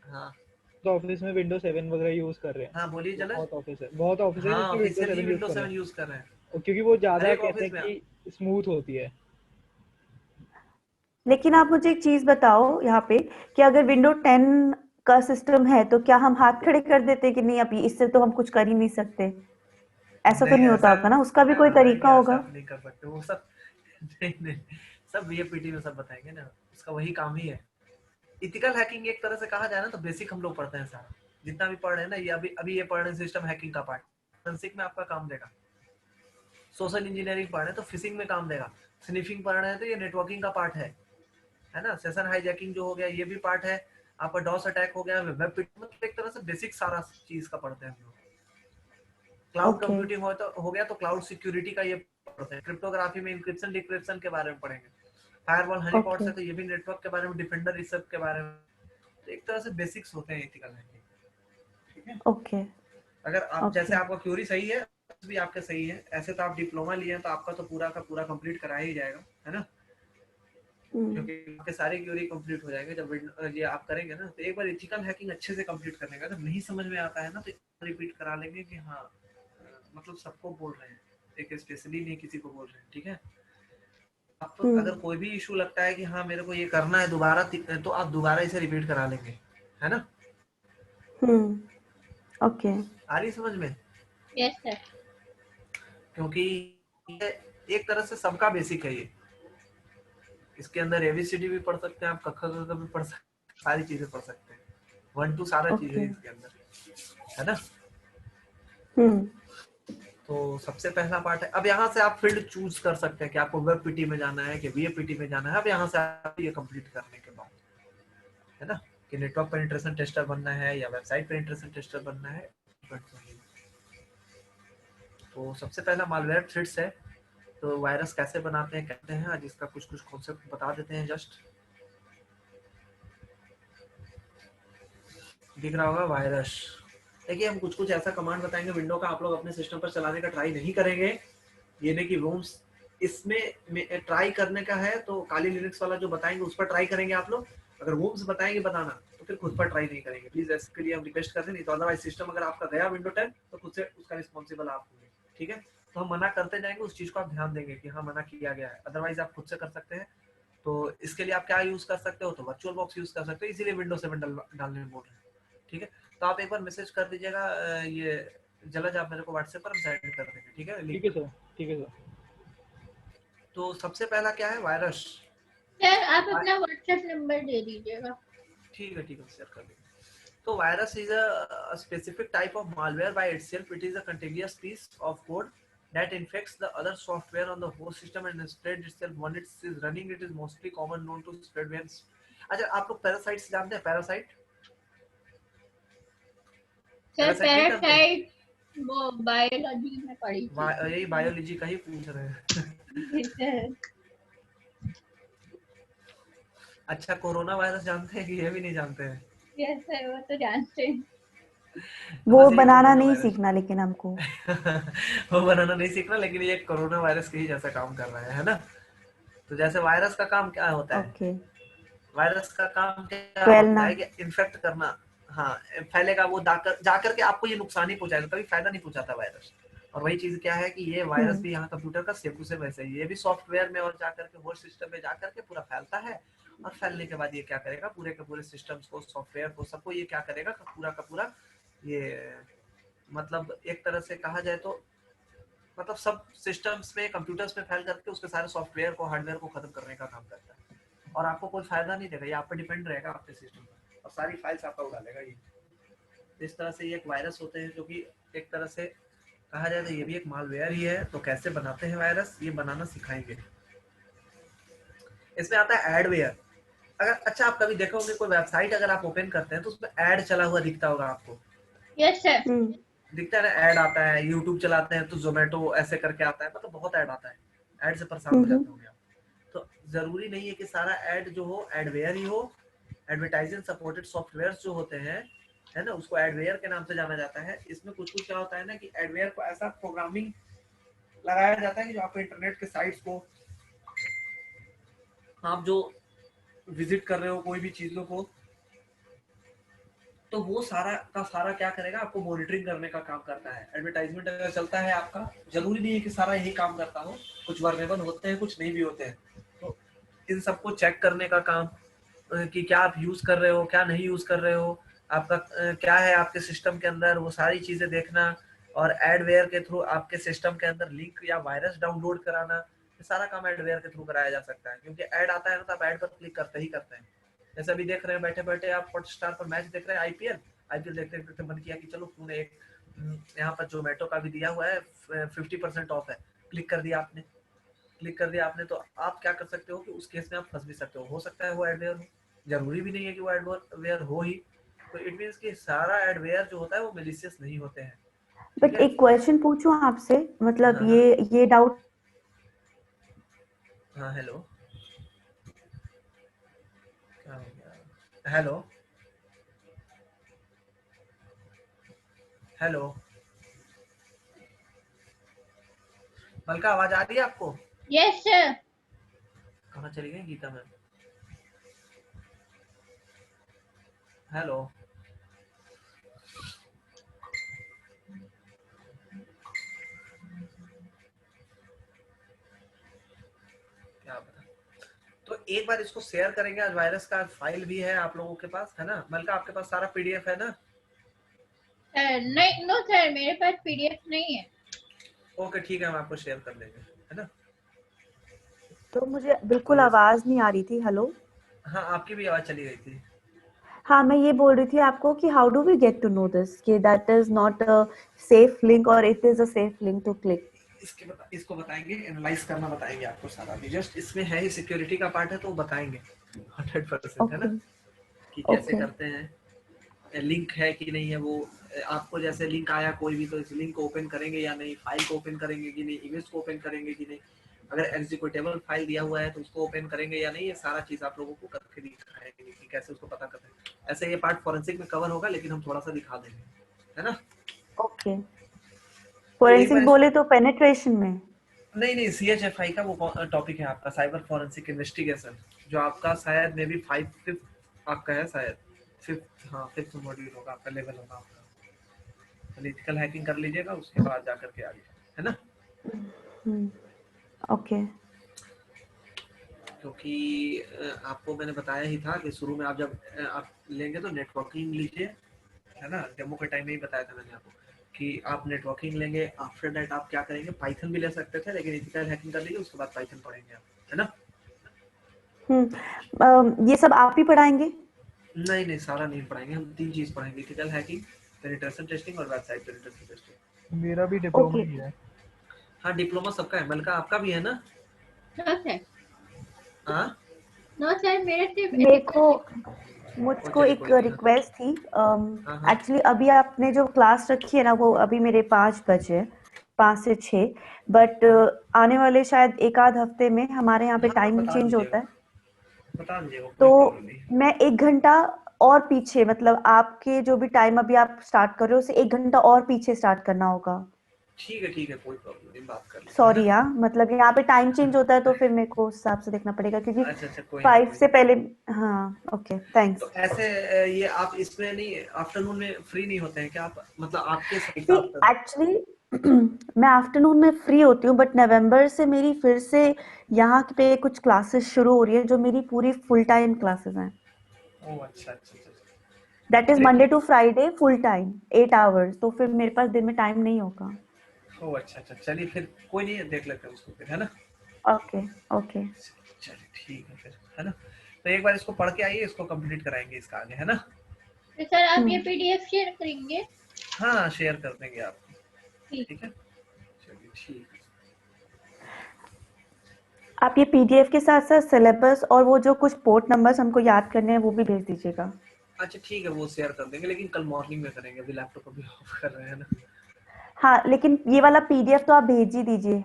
हाँ तो ऑफिस में विंडो 7 वगैरह यूज कर रहे हैं। हाँ, बोलिए जलज। बहुत ऑफिस है हाँ, जिसमें विंडो ऑफिशियल ही 7 यूज विंडो कर रहे 7 हैं, यूज कर रहे हैं और क्योंकि वो हर ज्यादा एक कहते ऑफिस हैं में। कि स्मूथ होती है। लेकिन आप मुझे एक चीज बताओ यहाँ पे कि अगर विंडो 10 का सिस्टम है तो क्या हम हाथ खड़े कर देते कि नहीं अभी इससे तो हम कुछ कर ही नहीं सकते? ऐसा तो नहीं, नहीं होता ऐसा होगा ना, उसका भी कोई नहीं, तरीका ऐसा होगा? आप नहीं कर सकते वो सब। नहीं नहीं, सब VAPT में सब बताएंगे ना, उसका वही काम ही है। इथिकल हैकिंग एक तरह से कहा जाए ना तो बेसिक हम लोग पढ़ते हैं सारा, जितना भी पढ़ रहे हैं ना। ये अभी अभी ये पढ़ रहे हैं सिस्टम हैकिंग का पार्ट, फोरेंसिक में आपका काम देगा। सोशल इंजीनियरिंग पढ़ रहे हैं तो फिशिंग में काम देगा। स्निफिंग पढ़ रहे हैं तो ये नेटवर्किंग का पार्ट है ना। सेशन हाईजैकिंग जो हो गया ये भी पार्ट है। आपका डॉस अटैक हो गया, वेब मतलब एक तरह से बेसिक सारा चीज का पढ़ते हैं हम लोग। क्लाउड ओके कंप्यूटिंग हो गया तो क्लाउड सिक्योरिटी का ये पढ़ते हैं। क्रिप्टोग्राफी में इंक्रिप्शन डिक्रिप्शन के बारे में पढ़ेंगे। फायरवॉल हनीपॉट्स ओके है तो ये भी नेटवर्क के बारे में, डिफेंडर इस सब के बारे में। तो एक तरह से बेसिक्स होते हैं एथिकल हैकिंग। ठीक है, ओके अगर आप जैसे ओके। आपका क्यूरी सही है भी आपके सही है। ऐसे तो आप डिप्लोमा लिए हैं तो आपका तो पूरा का पूरा कंप्लीट कराया ही जाएगा, है ना, क्योंकि आपके सारे क्यूरी कंप्लीट हो जाएंगे जब ये आप करेंगे ना। तो एक बार एथिकल हैकिंग अच्छे से कंप्लीट करने का, जब नहीं समझ में आता है ना तो रिपीट करा लेंगे कि हाँ मतलब सबको बोल रहे हैं, एक स्पेशली नहीं किसी को बोल रहे हैं। ठीक है, आपको अगर कोई भी इशू लगता है कि हाँ मेरे को ये करना है दोबारा, तो आप दोबारा इसे रिपीट करा लेंगे, है ना। ओके आ रही समझ में? Yes sir. क्योंकि ये एक तरह से सबका बेसिक है ये। इसके अंदर ABCD भी पढ़ सकते हैं आप, कक्का कक्का भी पढ़ सकते हैं, सारी चीजें पढ़ सकते हैं। 1 2 सारा चीज है ओके। इसके अंदर, है ना। तो सबसे पहला पार्ट है। अब यहाँ से आप फील्ड चूज कर सकते हैं कि आपको वेब पीटी में जाना है कि VAPT में जाना है। अब यहाँ से आप ये कंप्लीट करने के बाद, है ना, कि नेटवर्क पेनिट्रेशन टेस्टर बनना है या वेबसाइट पेनिट्रेशन टेस्टर बनना है। तो सबसे पहला मालवेयर थ्रेड्स है। तो वायरस कैसे बनाते हैं कहते हैं, आज इसका कुछ कुछ कॉन्सेप्ट बता देते हैं। जस्ट दिख रहा होगा वायरस। देखिए, हम कुछ कुछ ऐसा कमांड बताएंगे विंडो का, आप लोग अपने सिस्टम पर चलाने का ट्राई नहीं करेंगे। ये नहीं कि रूम्स इसमें ट्राई करने का है तो काली लिनक्स वाला जो बताएंगे उस पर ट्राई करेंगे आप लोग। अगर रूम्स बताएंगे बताना तो फिर खुद पर ट्राई नहीं करेंगे प्लीज, इसके लिए हम रिक्वेस्ट करते हैं। नहीं तो अदरवाइज सिस्टम अगर आपका गया विंडो 10 तो खुद से उसका रिस्पॉन्सिबल आप होंगे। ठीक है, तो हम मना करते जाएंगे, उस चीज को आप ध्यान देंगे कि हाँ मना किया गया है। अदरवाइज आप खुद से कर सकते हैं। तो इसके लिए आप क्या यूज कर सकते हो, तो वर्चुअल बॉक्स यूज कर सकते हो, इसीलिए विंडो 7 डालने में बोल रहे हैं। ठीक है, तो आप एक बार मैसेज कर दीजिएगा, ये जलज आप मेरे को व्हाट्सएप पर हम सेंड कर देंगे। ठीक है, ठीक है सर, ठीक है सर। तो सबसे पहला क्या है, वायरस। सर आप अपना व्हाट्सएप नंबर दे दीजिएगा। ठीक है शेयर कर देंगे। तो virus is a specific type of malware by itself. It is a continuous piece of code that infects the other software on the host system and spread itself when it is running. It is mostly common known to spread when। अच्छा, आप लोग parasites जानते हैं? Parasite sir नहीं जानते? Parasite वो biology में पढ़ी थी। यही बायोलॉजी का ही पूछ रहे हैं। अच्छा, कोरोना वायरस जानते हैं कि ये भी नहीं जानते हैं? यस सर, वो तो जानते हैं। वो बनाना नहीं सीखना लेकिन हमको। वो बनाना नहीं सीखना, लेकिन ये कोरोना वायरस के ही जैसा काम कर रहा है ना। तो जैसे वायरस का काम क्या होता है, ओके वायरस का काम क्या फैलना। होता है कि इन्फेक्ट करना। हाँ, फैलेगा वो, जाकर के आपको ये नुकसान ही पहुंचाएगा, कभी फायदा नहीं पहुंचाता वायरस। और वही चीज क्या है कि ये वायरस भी यहाँ कंप्यूटर का सेम टू सेम वैसे ही, ये भी सॉफ्टवेयर में और जाकर के होस्ट सिस्टम में जाकर के पूरा फैलता है। और फैलने के बाद ये क्या करेगा, पूरे के पूरे सिस्टम्स को, सॉफ्टवेयर को, सबको ये क्या करेगा, पूरा का पूरा ये, मतलब एक तरह से कहा जाए तो, मतलब सब सिस्टम्स में, कंप्यूटर्स में फैल करके उसके सारे सॉफ्टवेयर को, हार्डवेयर को खत्म करने का काम करता है। और आपको कोई फायदा नहीं देगा, ये आप पर डिपेंड रहेगा आपके सिस्टम पर, और सारी फाइल्स आपका उड़ा लेगा ये। इस तरह से ये एक वायरस होते हैं, जो कि एक तरह से कहा जाए तो ये भी एक मालवेयर ही है। तो कैसे बनाते हैं वायरस, ये बनाना सिखाएंगे। इसमें आता है एडवेयर। अगर अच्छा आप कभी देखो होंगे, कोई वेबसाइट अगर आप ओपन करते हैं तो उसमें ऐड चला हुआ दिखता होगा आपको, यस सर। दिखता है ना, ऐड आता है। यूट्यूब चलाते हैं तो जोमेटो ऐसे करके आता है, मतलब बहुत ऐड आता है, ऐड से परेशान हो जाते होंगे आप। तो जरूरी नहीं है कि सारा ऐड जो हो एडवेयर ही हो। एडवर्टाइजिंग सपोर्टेड सॉफ्टवेयर जो होते हैं, है ना, उसको एडवेयर के नाम से जाना जाता है। इसमें कुछ कुछ क्या होता है ना कि एडवेयर को ऐसा प्रोग्रामिंग लगाया जाता है कि जो आपको इंटरनेट के साइट्स को, आप जो विजिट कर रहे हो कोई भी चीजों को, तो वो सारा का सारा क्या करेगा, आपको मॉनिटरिंग करने का काम करता है। एडवर्टाइजमेंट अगर चलता है आपका, जरूरी नहीं है कि सारा यही काम करता हो, कुछ वर्नेबल होते हैं, कुछ नहीं भी होते हैं। तो इन सबको चेक करने का काम, कि क्या आप यूज कर रहे हो, क्या नहीं यूज कर रहे हो, आपका क्या है आपके सिस्टम के अंदर, वो सारी चीजें देखना। और एडवेयर के थ्रू आपके सिस्टम के अंदर लिंक या वायरस डाउनलोड कराना, ये सारा काम एडवेयर के थ्रू कराया जा सकता है। क्योंकि ऐड आता है ना, तो आप ऐड पर क्लिक करते ही करते हैं। जैसे अभी देख रहे हैं, बैठे बैठे आप हॉटस्टार पर मैच देख रहे हैं, आईपीएल देखते देखते मन किया कि चलो तूने एक, यहाँ पर जोमेटो का भी दिया हुआ है 50% ऑफ है, क्लिक कर दिया आपने, तो आप क्या कर सकते हो कि उस केस में आप फंस भी सकते हो सकता है वो एडवेयर हो, जरूरी भी नहीं है कि वो एडवेयर हो ही। तो इट मींस कि सारा एडवेयर जो होता है वो मेलिशियस नहीं होते हैं। बट एक क्वेश्चन पूछूं आपसे, मतलब हाँ, ये डाउट। हाँ हेलो, क्या हो गया, हेलो हेलो, मलका आवाज आ रही है आपको? Yes sir. कहाँ चली गई गीता मैम? हेलो, क्या पता। तो एक बार इसको शेयर करेंगे, आज वायरस का फाइल भी है आप लोगों के पास, है ना? मलका आपके पास सारा पीडीएफ है ना? नहीं, नो सर, मेरे पास पीडीएफ नहीं है। ओके ठीक है, हम आपको शेयर कर देंगे, है ना? तो मुझे बिल्कुल आवाज नहीं आ रही थी। हेलो, हाँ आपकी भी आवाज चली गई थी। हाँ मैं ये बोल रही थी आपको कि how do we get to know this कि that is not a safe link और it is a safe link to click. इसको बताएंगे, एनालाइज करना बताएंगे आपको सारा भी। जस्ट इसमें है ही, सिक्योरिटी का पार्ट है तो बताएंगे 100%, है ना, कि कैसे करते हैं, लिंक है कि नहीं है वो। आपको जैसे लिंक आया कोई भी, तो इस लिंक को ओपन करेंगे या नहीं, फाइल को ओपन करेंगे कि नहीं, इमेज को ओपन करेंगे कि नहीं, अगर एग्जीक्यूटेबल फाइल दिया हुआ है तो उसको ओपन करेंगे या नहीं, ये सारा चीज आप लोगों को करके दिखाएंगे कि कैसे उसको पता करते हैं। ऐसे ये पार्ट फॉरेंसिक में कवर होगा, लेकिन हम थोड़ा सा दिखा देंगे, है ना? ओके, फॉरेंसिक बोले तो पेनिट्रेशन में? नहीं, CHFI का वो टॉपिक है आपका, साइबर फॉरेंसिक इन्वेस्टिगेशन, जो आपका शायद मे बी 5th आपका है, शायद 5th मॉड्यूल होगा आपका, लेवल होगा आपका। पॉलिटिकल हैकिंग कर लीजिएगा, उसके बाद जाकर के आगे, है ना? ओके। क्योंकि आपको मैंने बताया ही था कि शुरू में आप जब आप लेंगे तो नेटवर्किंग लीजिए, है ना? डेमो के टाइम में ही बताया था मैंने आपको कि आप नेटवर्किंग लेंगे, आफ्टर दैट आप क्या करेंगे, पाइथन भी ले सकते थे, लेकिन एथिकल हैकिंग कर लीजिए, उसके बाद पाइथन पढ़ेंगे आप, है ना? ये सब आप ही पढ़ाएंगे? नहीं, सारा नहीं पढ़ाएंगे हम, 3 चीज पढ़ेंगे, एथिकल हैकिंग, पेनिट्रेशन टेस्टिंग और वेबसाइट पेनिट्रेशन टेस्टिंग। मेरा भी डिप्लोमा ही है। हाँ डिप्लोमा सबका है, मलका आपका भी है ना? नो सर, हाँ नो सर, मेरे सिर्फ मुझको एक रिक्वेस्ट थी। एक्चुअली अभी आपने जो क्लास रखी है ना, वो अभी मेरे 5 बजे, 5 से 6, बट आने वाले शायद एक आध हफ्ते में हमारे यहाँ पे टाइम चेंज होता है, बता दीजिएगा, तो कोई प्रॉब्लम नहीं। मैं 1 घंटा और पीछे, मतलब आपके जो भी टाइम अभी आप स्टार्ट कर रहे हो उसे 1 घंटा और पीछे स्टार्ट करना होगा। ठीक है, कोई प्रॉब्लम नहीं, बात कर लेंगे, सॉरी है ना? यार, मतलब यहाँ पे टाइम चेंज होता है तो फिर मेरे को उस हिसाब से देखना पड़ेगा क्योंकि अच्छा, कोई 5 नहीं। से पहले। हाँ ओके, थैंक्स। तो ऐसे ये आप इसमें नहीं, आफ्टरनून में फ्री नहीं होते हैं क्या आप, मतलब आपके साइड सी का आफ्टरनून? एक्चुअली मैं आफ्टरनून में फ्री होती हूँ, बट नवंबर से मेरी फिर से यहाँ पे कुछ क्लासेस शुरू हो रही है जो मेरी पूरी फुल टाइम क्लासेस हैं। ओह अच्छा। दैट इज मंडे लेकिन to Friday full time 8 hours, तो फिर मेरे पास दिन में टाइम नहीं होगा। ओह अच्छा, चलिए फिर कोई नहीं है, देख लेते हैं उसको फिर, है ना? ओके ओके चलिए ठीक है फिर, है ना? तो एक बार इसको पढ़ के आइए, इसको कंप्लीट कराएंगे इसका आगे, है ना? तो सर आप ये पीडीएफ शेयर करेंगे? हाँ, शेयर कर देंगे आपको, ठीक। ठीक है? चलिए ठीक है। आप ये पीडीएफ के साथ साथ सिलेबस और वो जो कुछ पोर्ट नंबर्स हमको याद करने हैं वो भी भेज दीजिएगा। अच्छा ठीक है, वो शेयर कर देंगे, लेकिन कल मॉर्निंग में करेंगे, अभी लैपटॉप अभी ऑफ कर रहे हैं ना। हाँ लेकिन ये वाला पीडीएफ तो आप भेज ही दीजिए।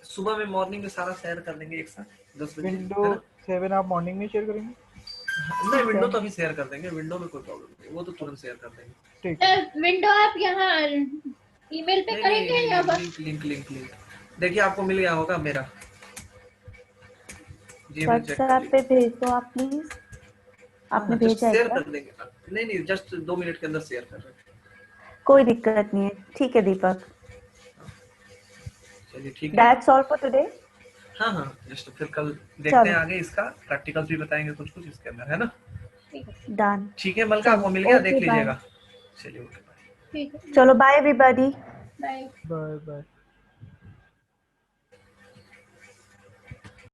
सुबह में मॉर्निंग में सारा शेयर कर देंगे एक साथ 10 बजे, विंडो है ना? 7 आप मॉर्निंग में शेयर करेंगे? नहीं, विंडो तो अभी शेयर कर देंगे, विंडो में कोई प्रॉब्लम नहीं, वो तो तुरंत शेयर कर देंगे। ठीक सर विंडो आप यहाँ ईमेल पे करेंगे या बस? लिंक देखिए आपको मिल गया होगा मेरा, जी अभी चेक कर व्हाट्सएप पे लीजिए। भेज दो आप प्लीज। आपने हाँ, जस्ट भेजा है शेयर क्या? कर देंगे, नहीं जस्ट 2 मिनट के अंदर शेयर कर रहे हैं। कोई दिक्कत नहीं है, ठीक है दीपक। चलिए ठीक है। That's all for today. हाँ जस्ट फिर कल देखते हैं चलो आगे, इसका प्रैक्टिकल्स भी बताएंगे कुछ इसके अंदर, है ना? डन। ठीक है, मलका आपको मिल गया, देख लीजिएगा। चलिए ओके, बाय। ठीक है, चलो by everybody. Bye. Bye bye.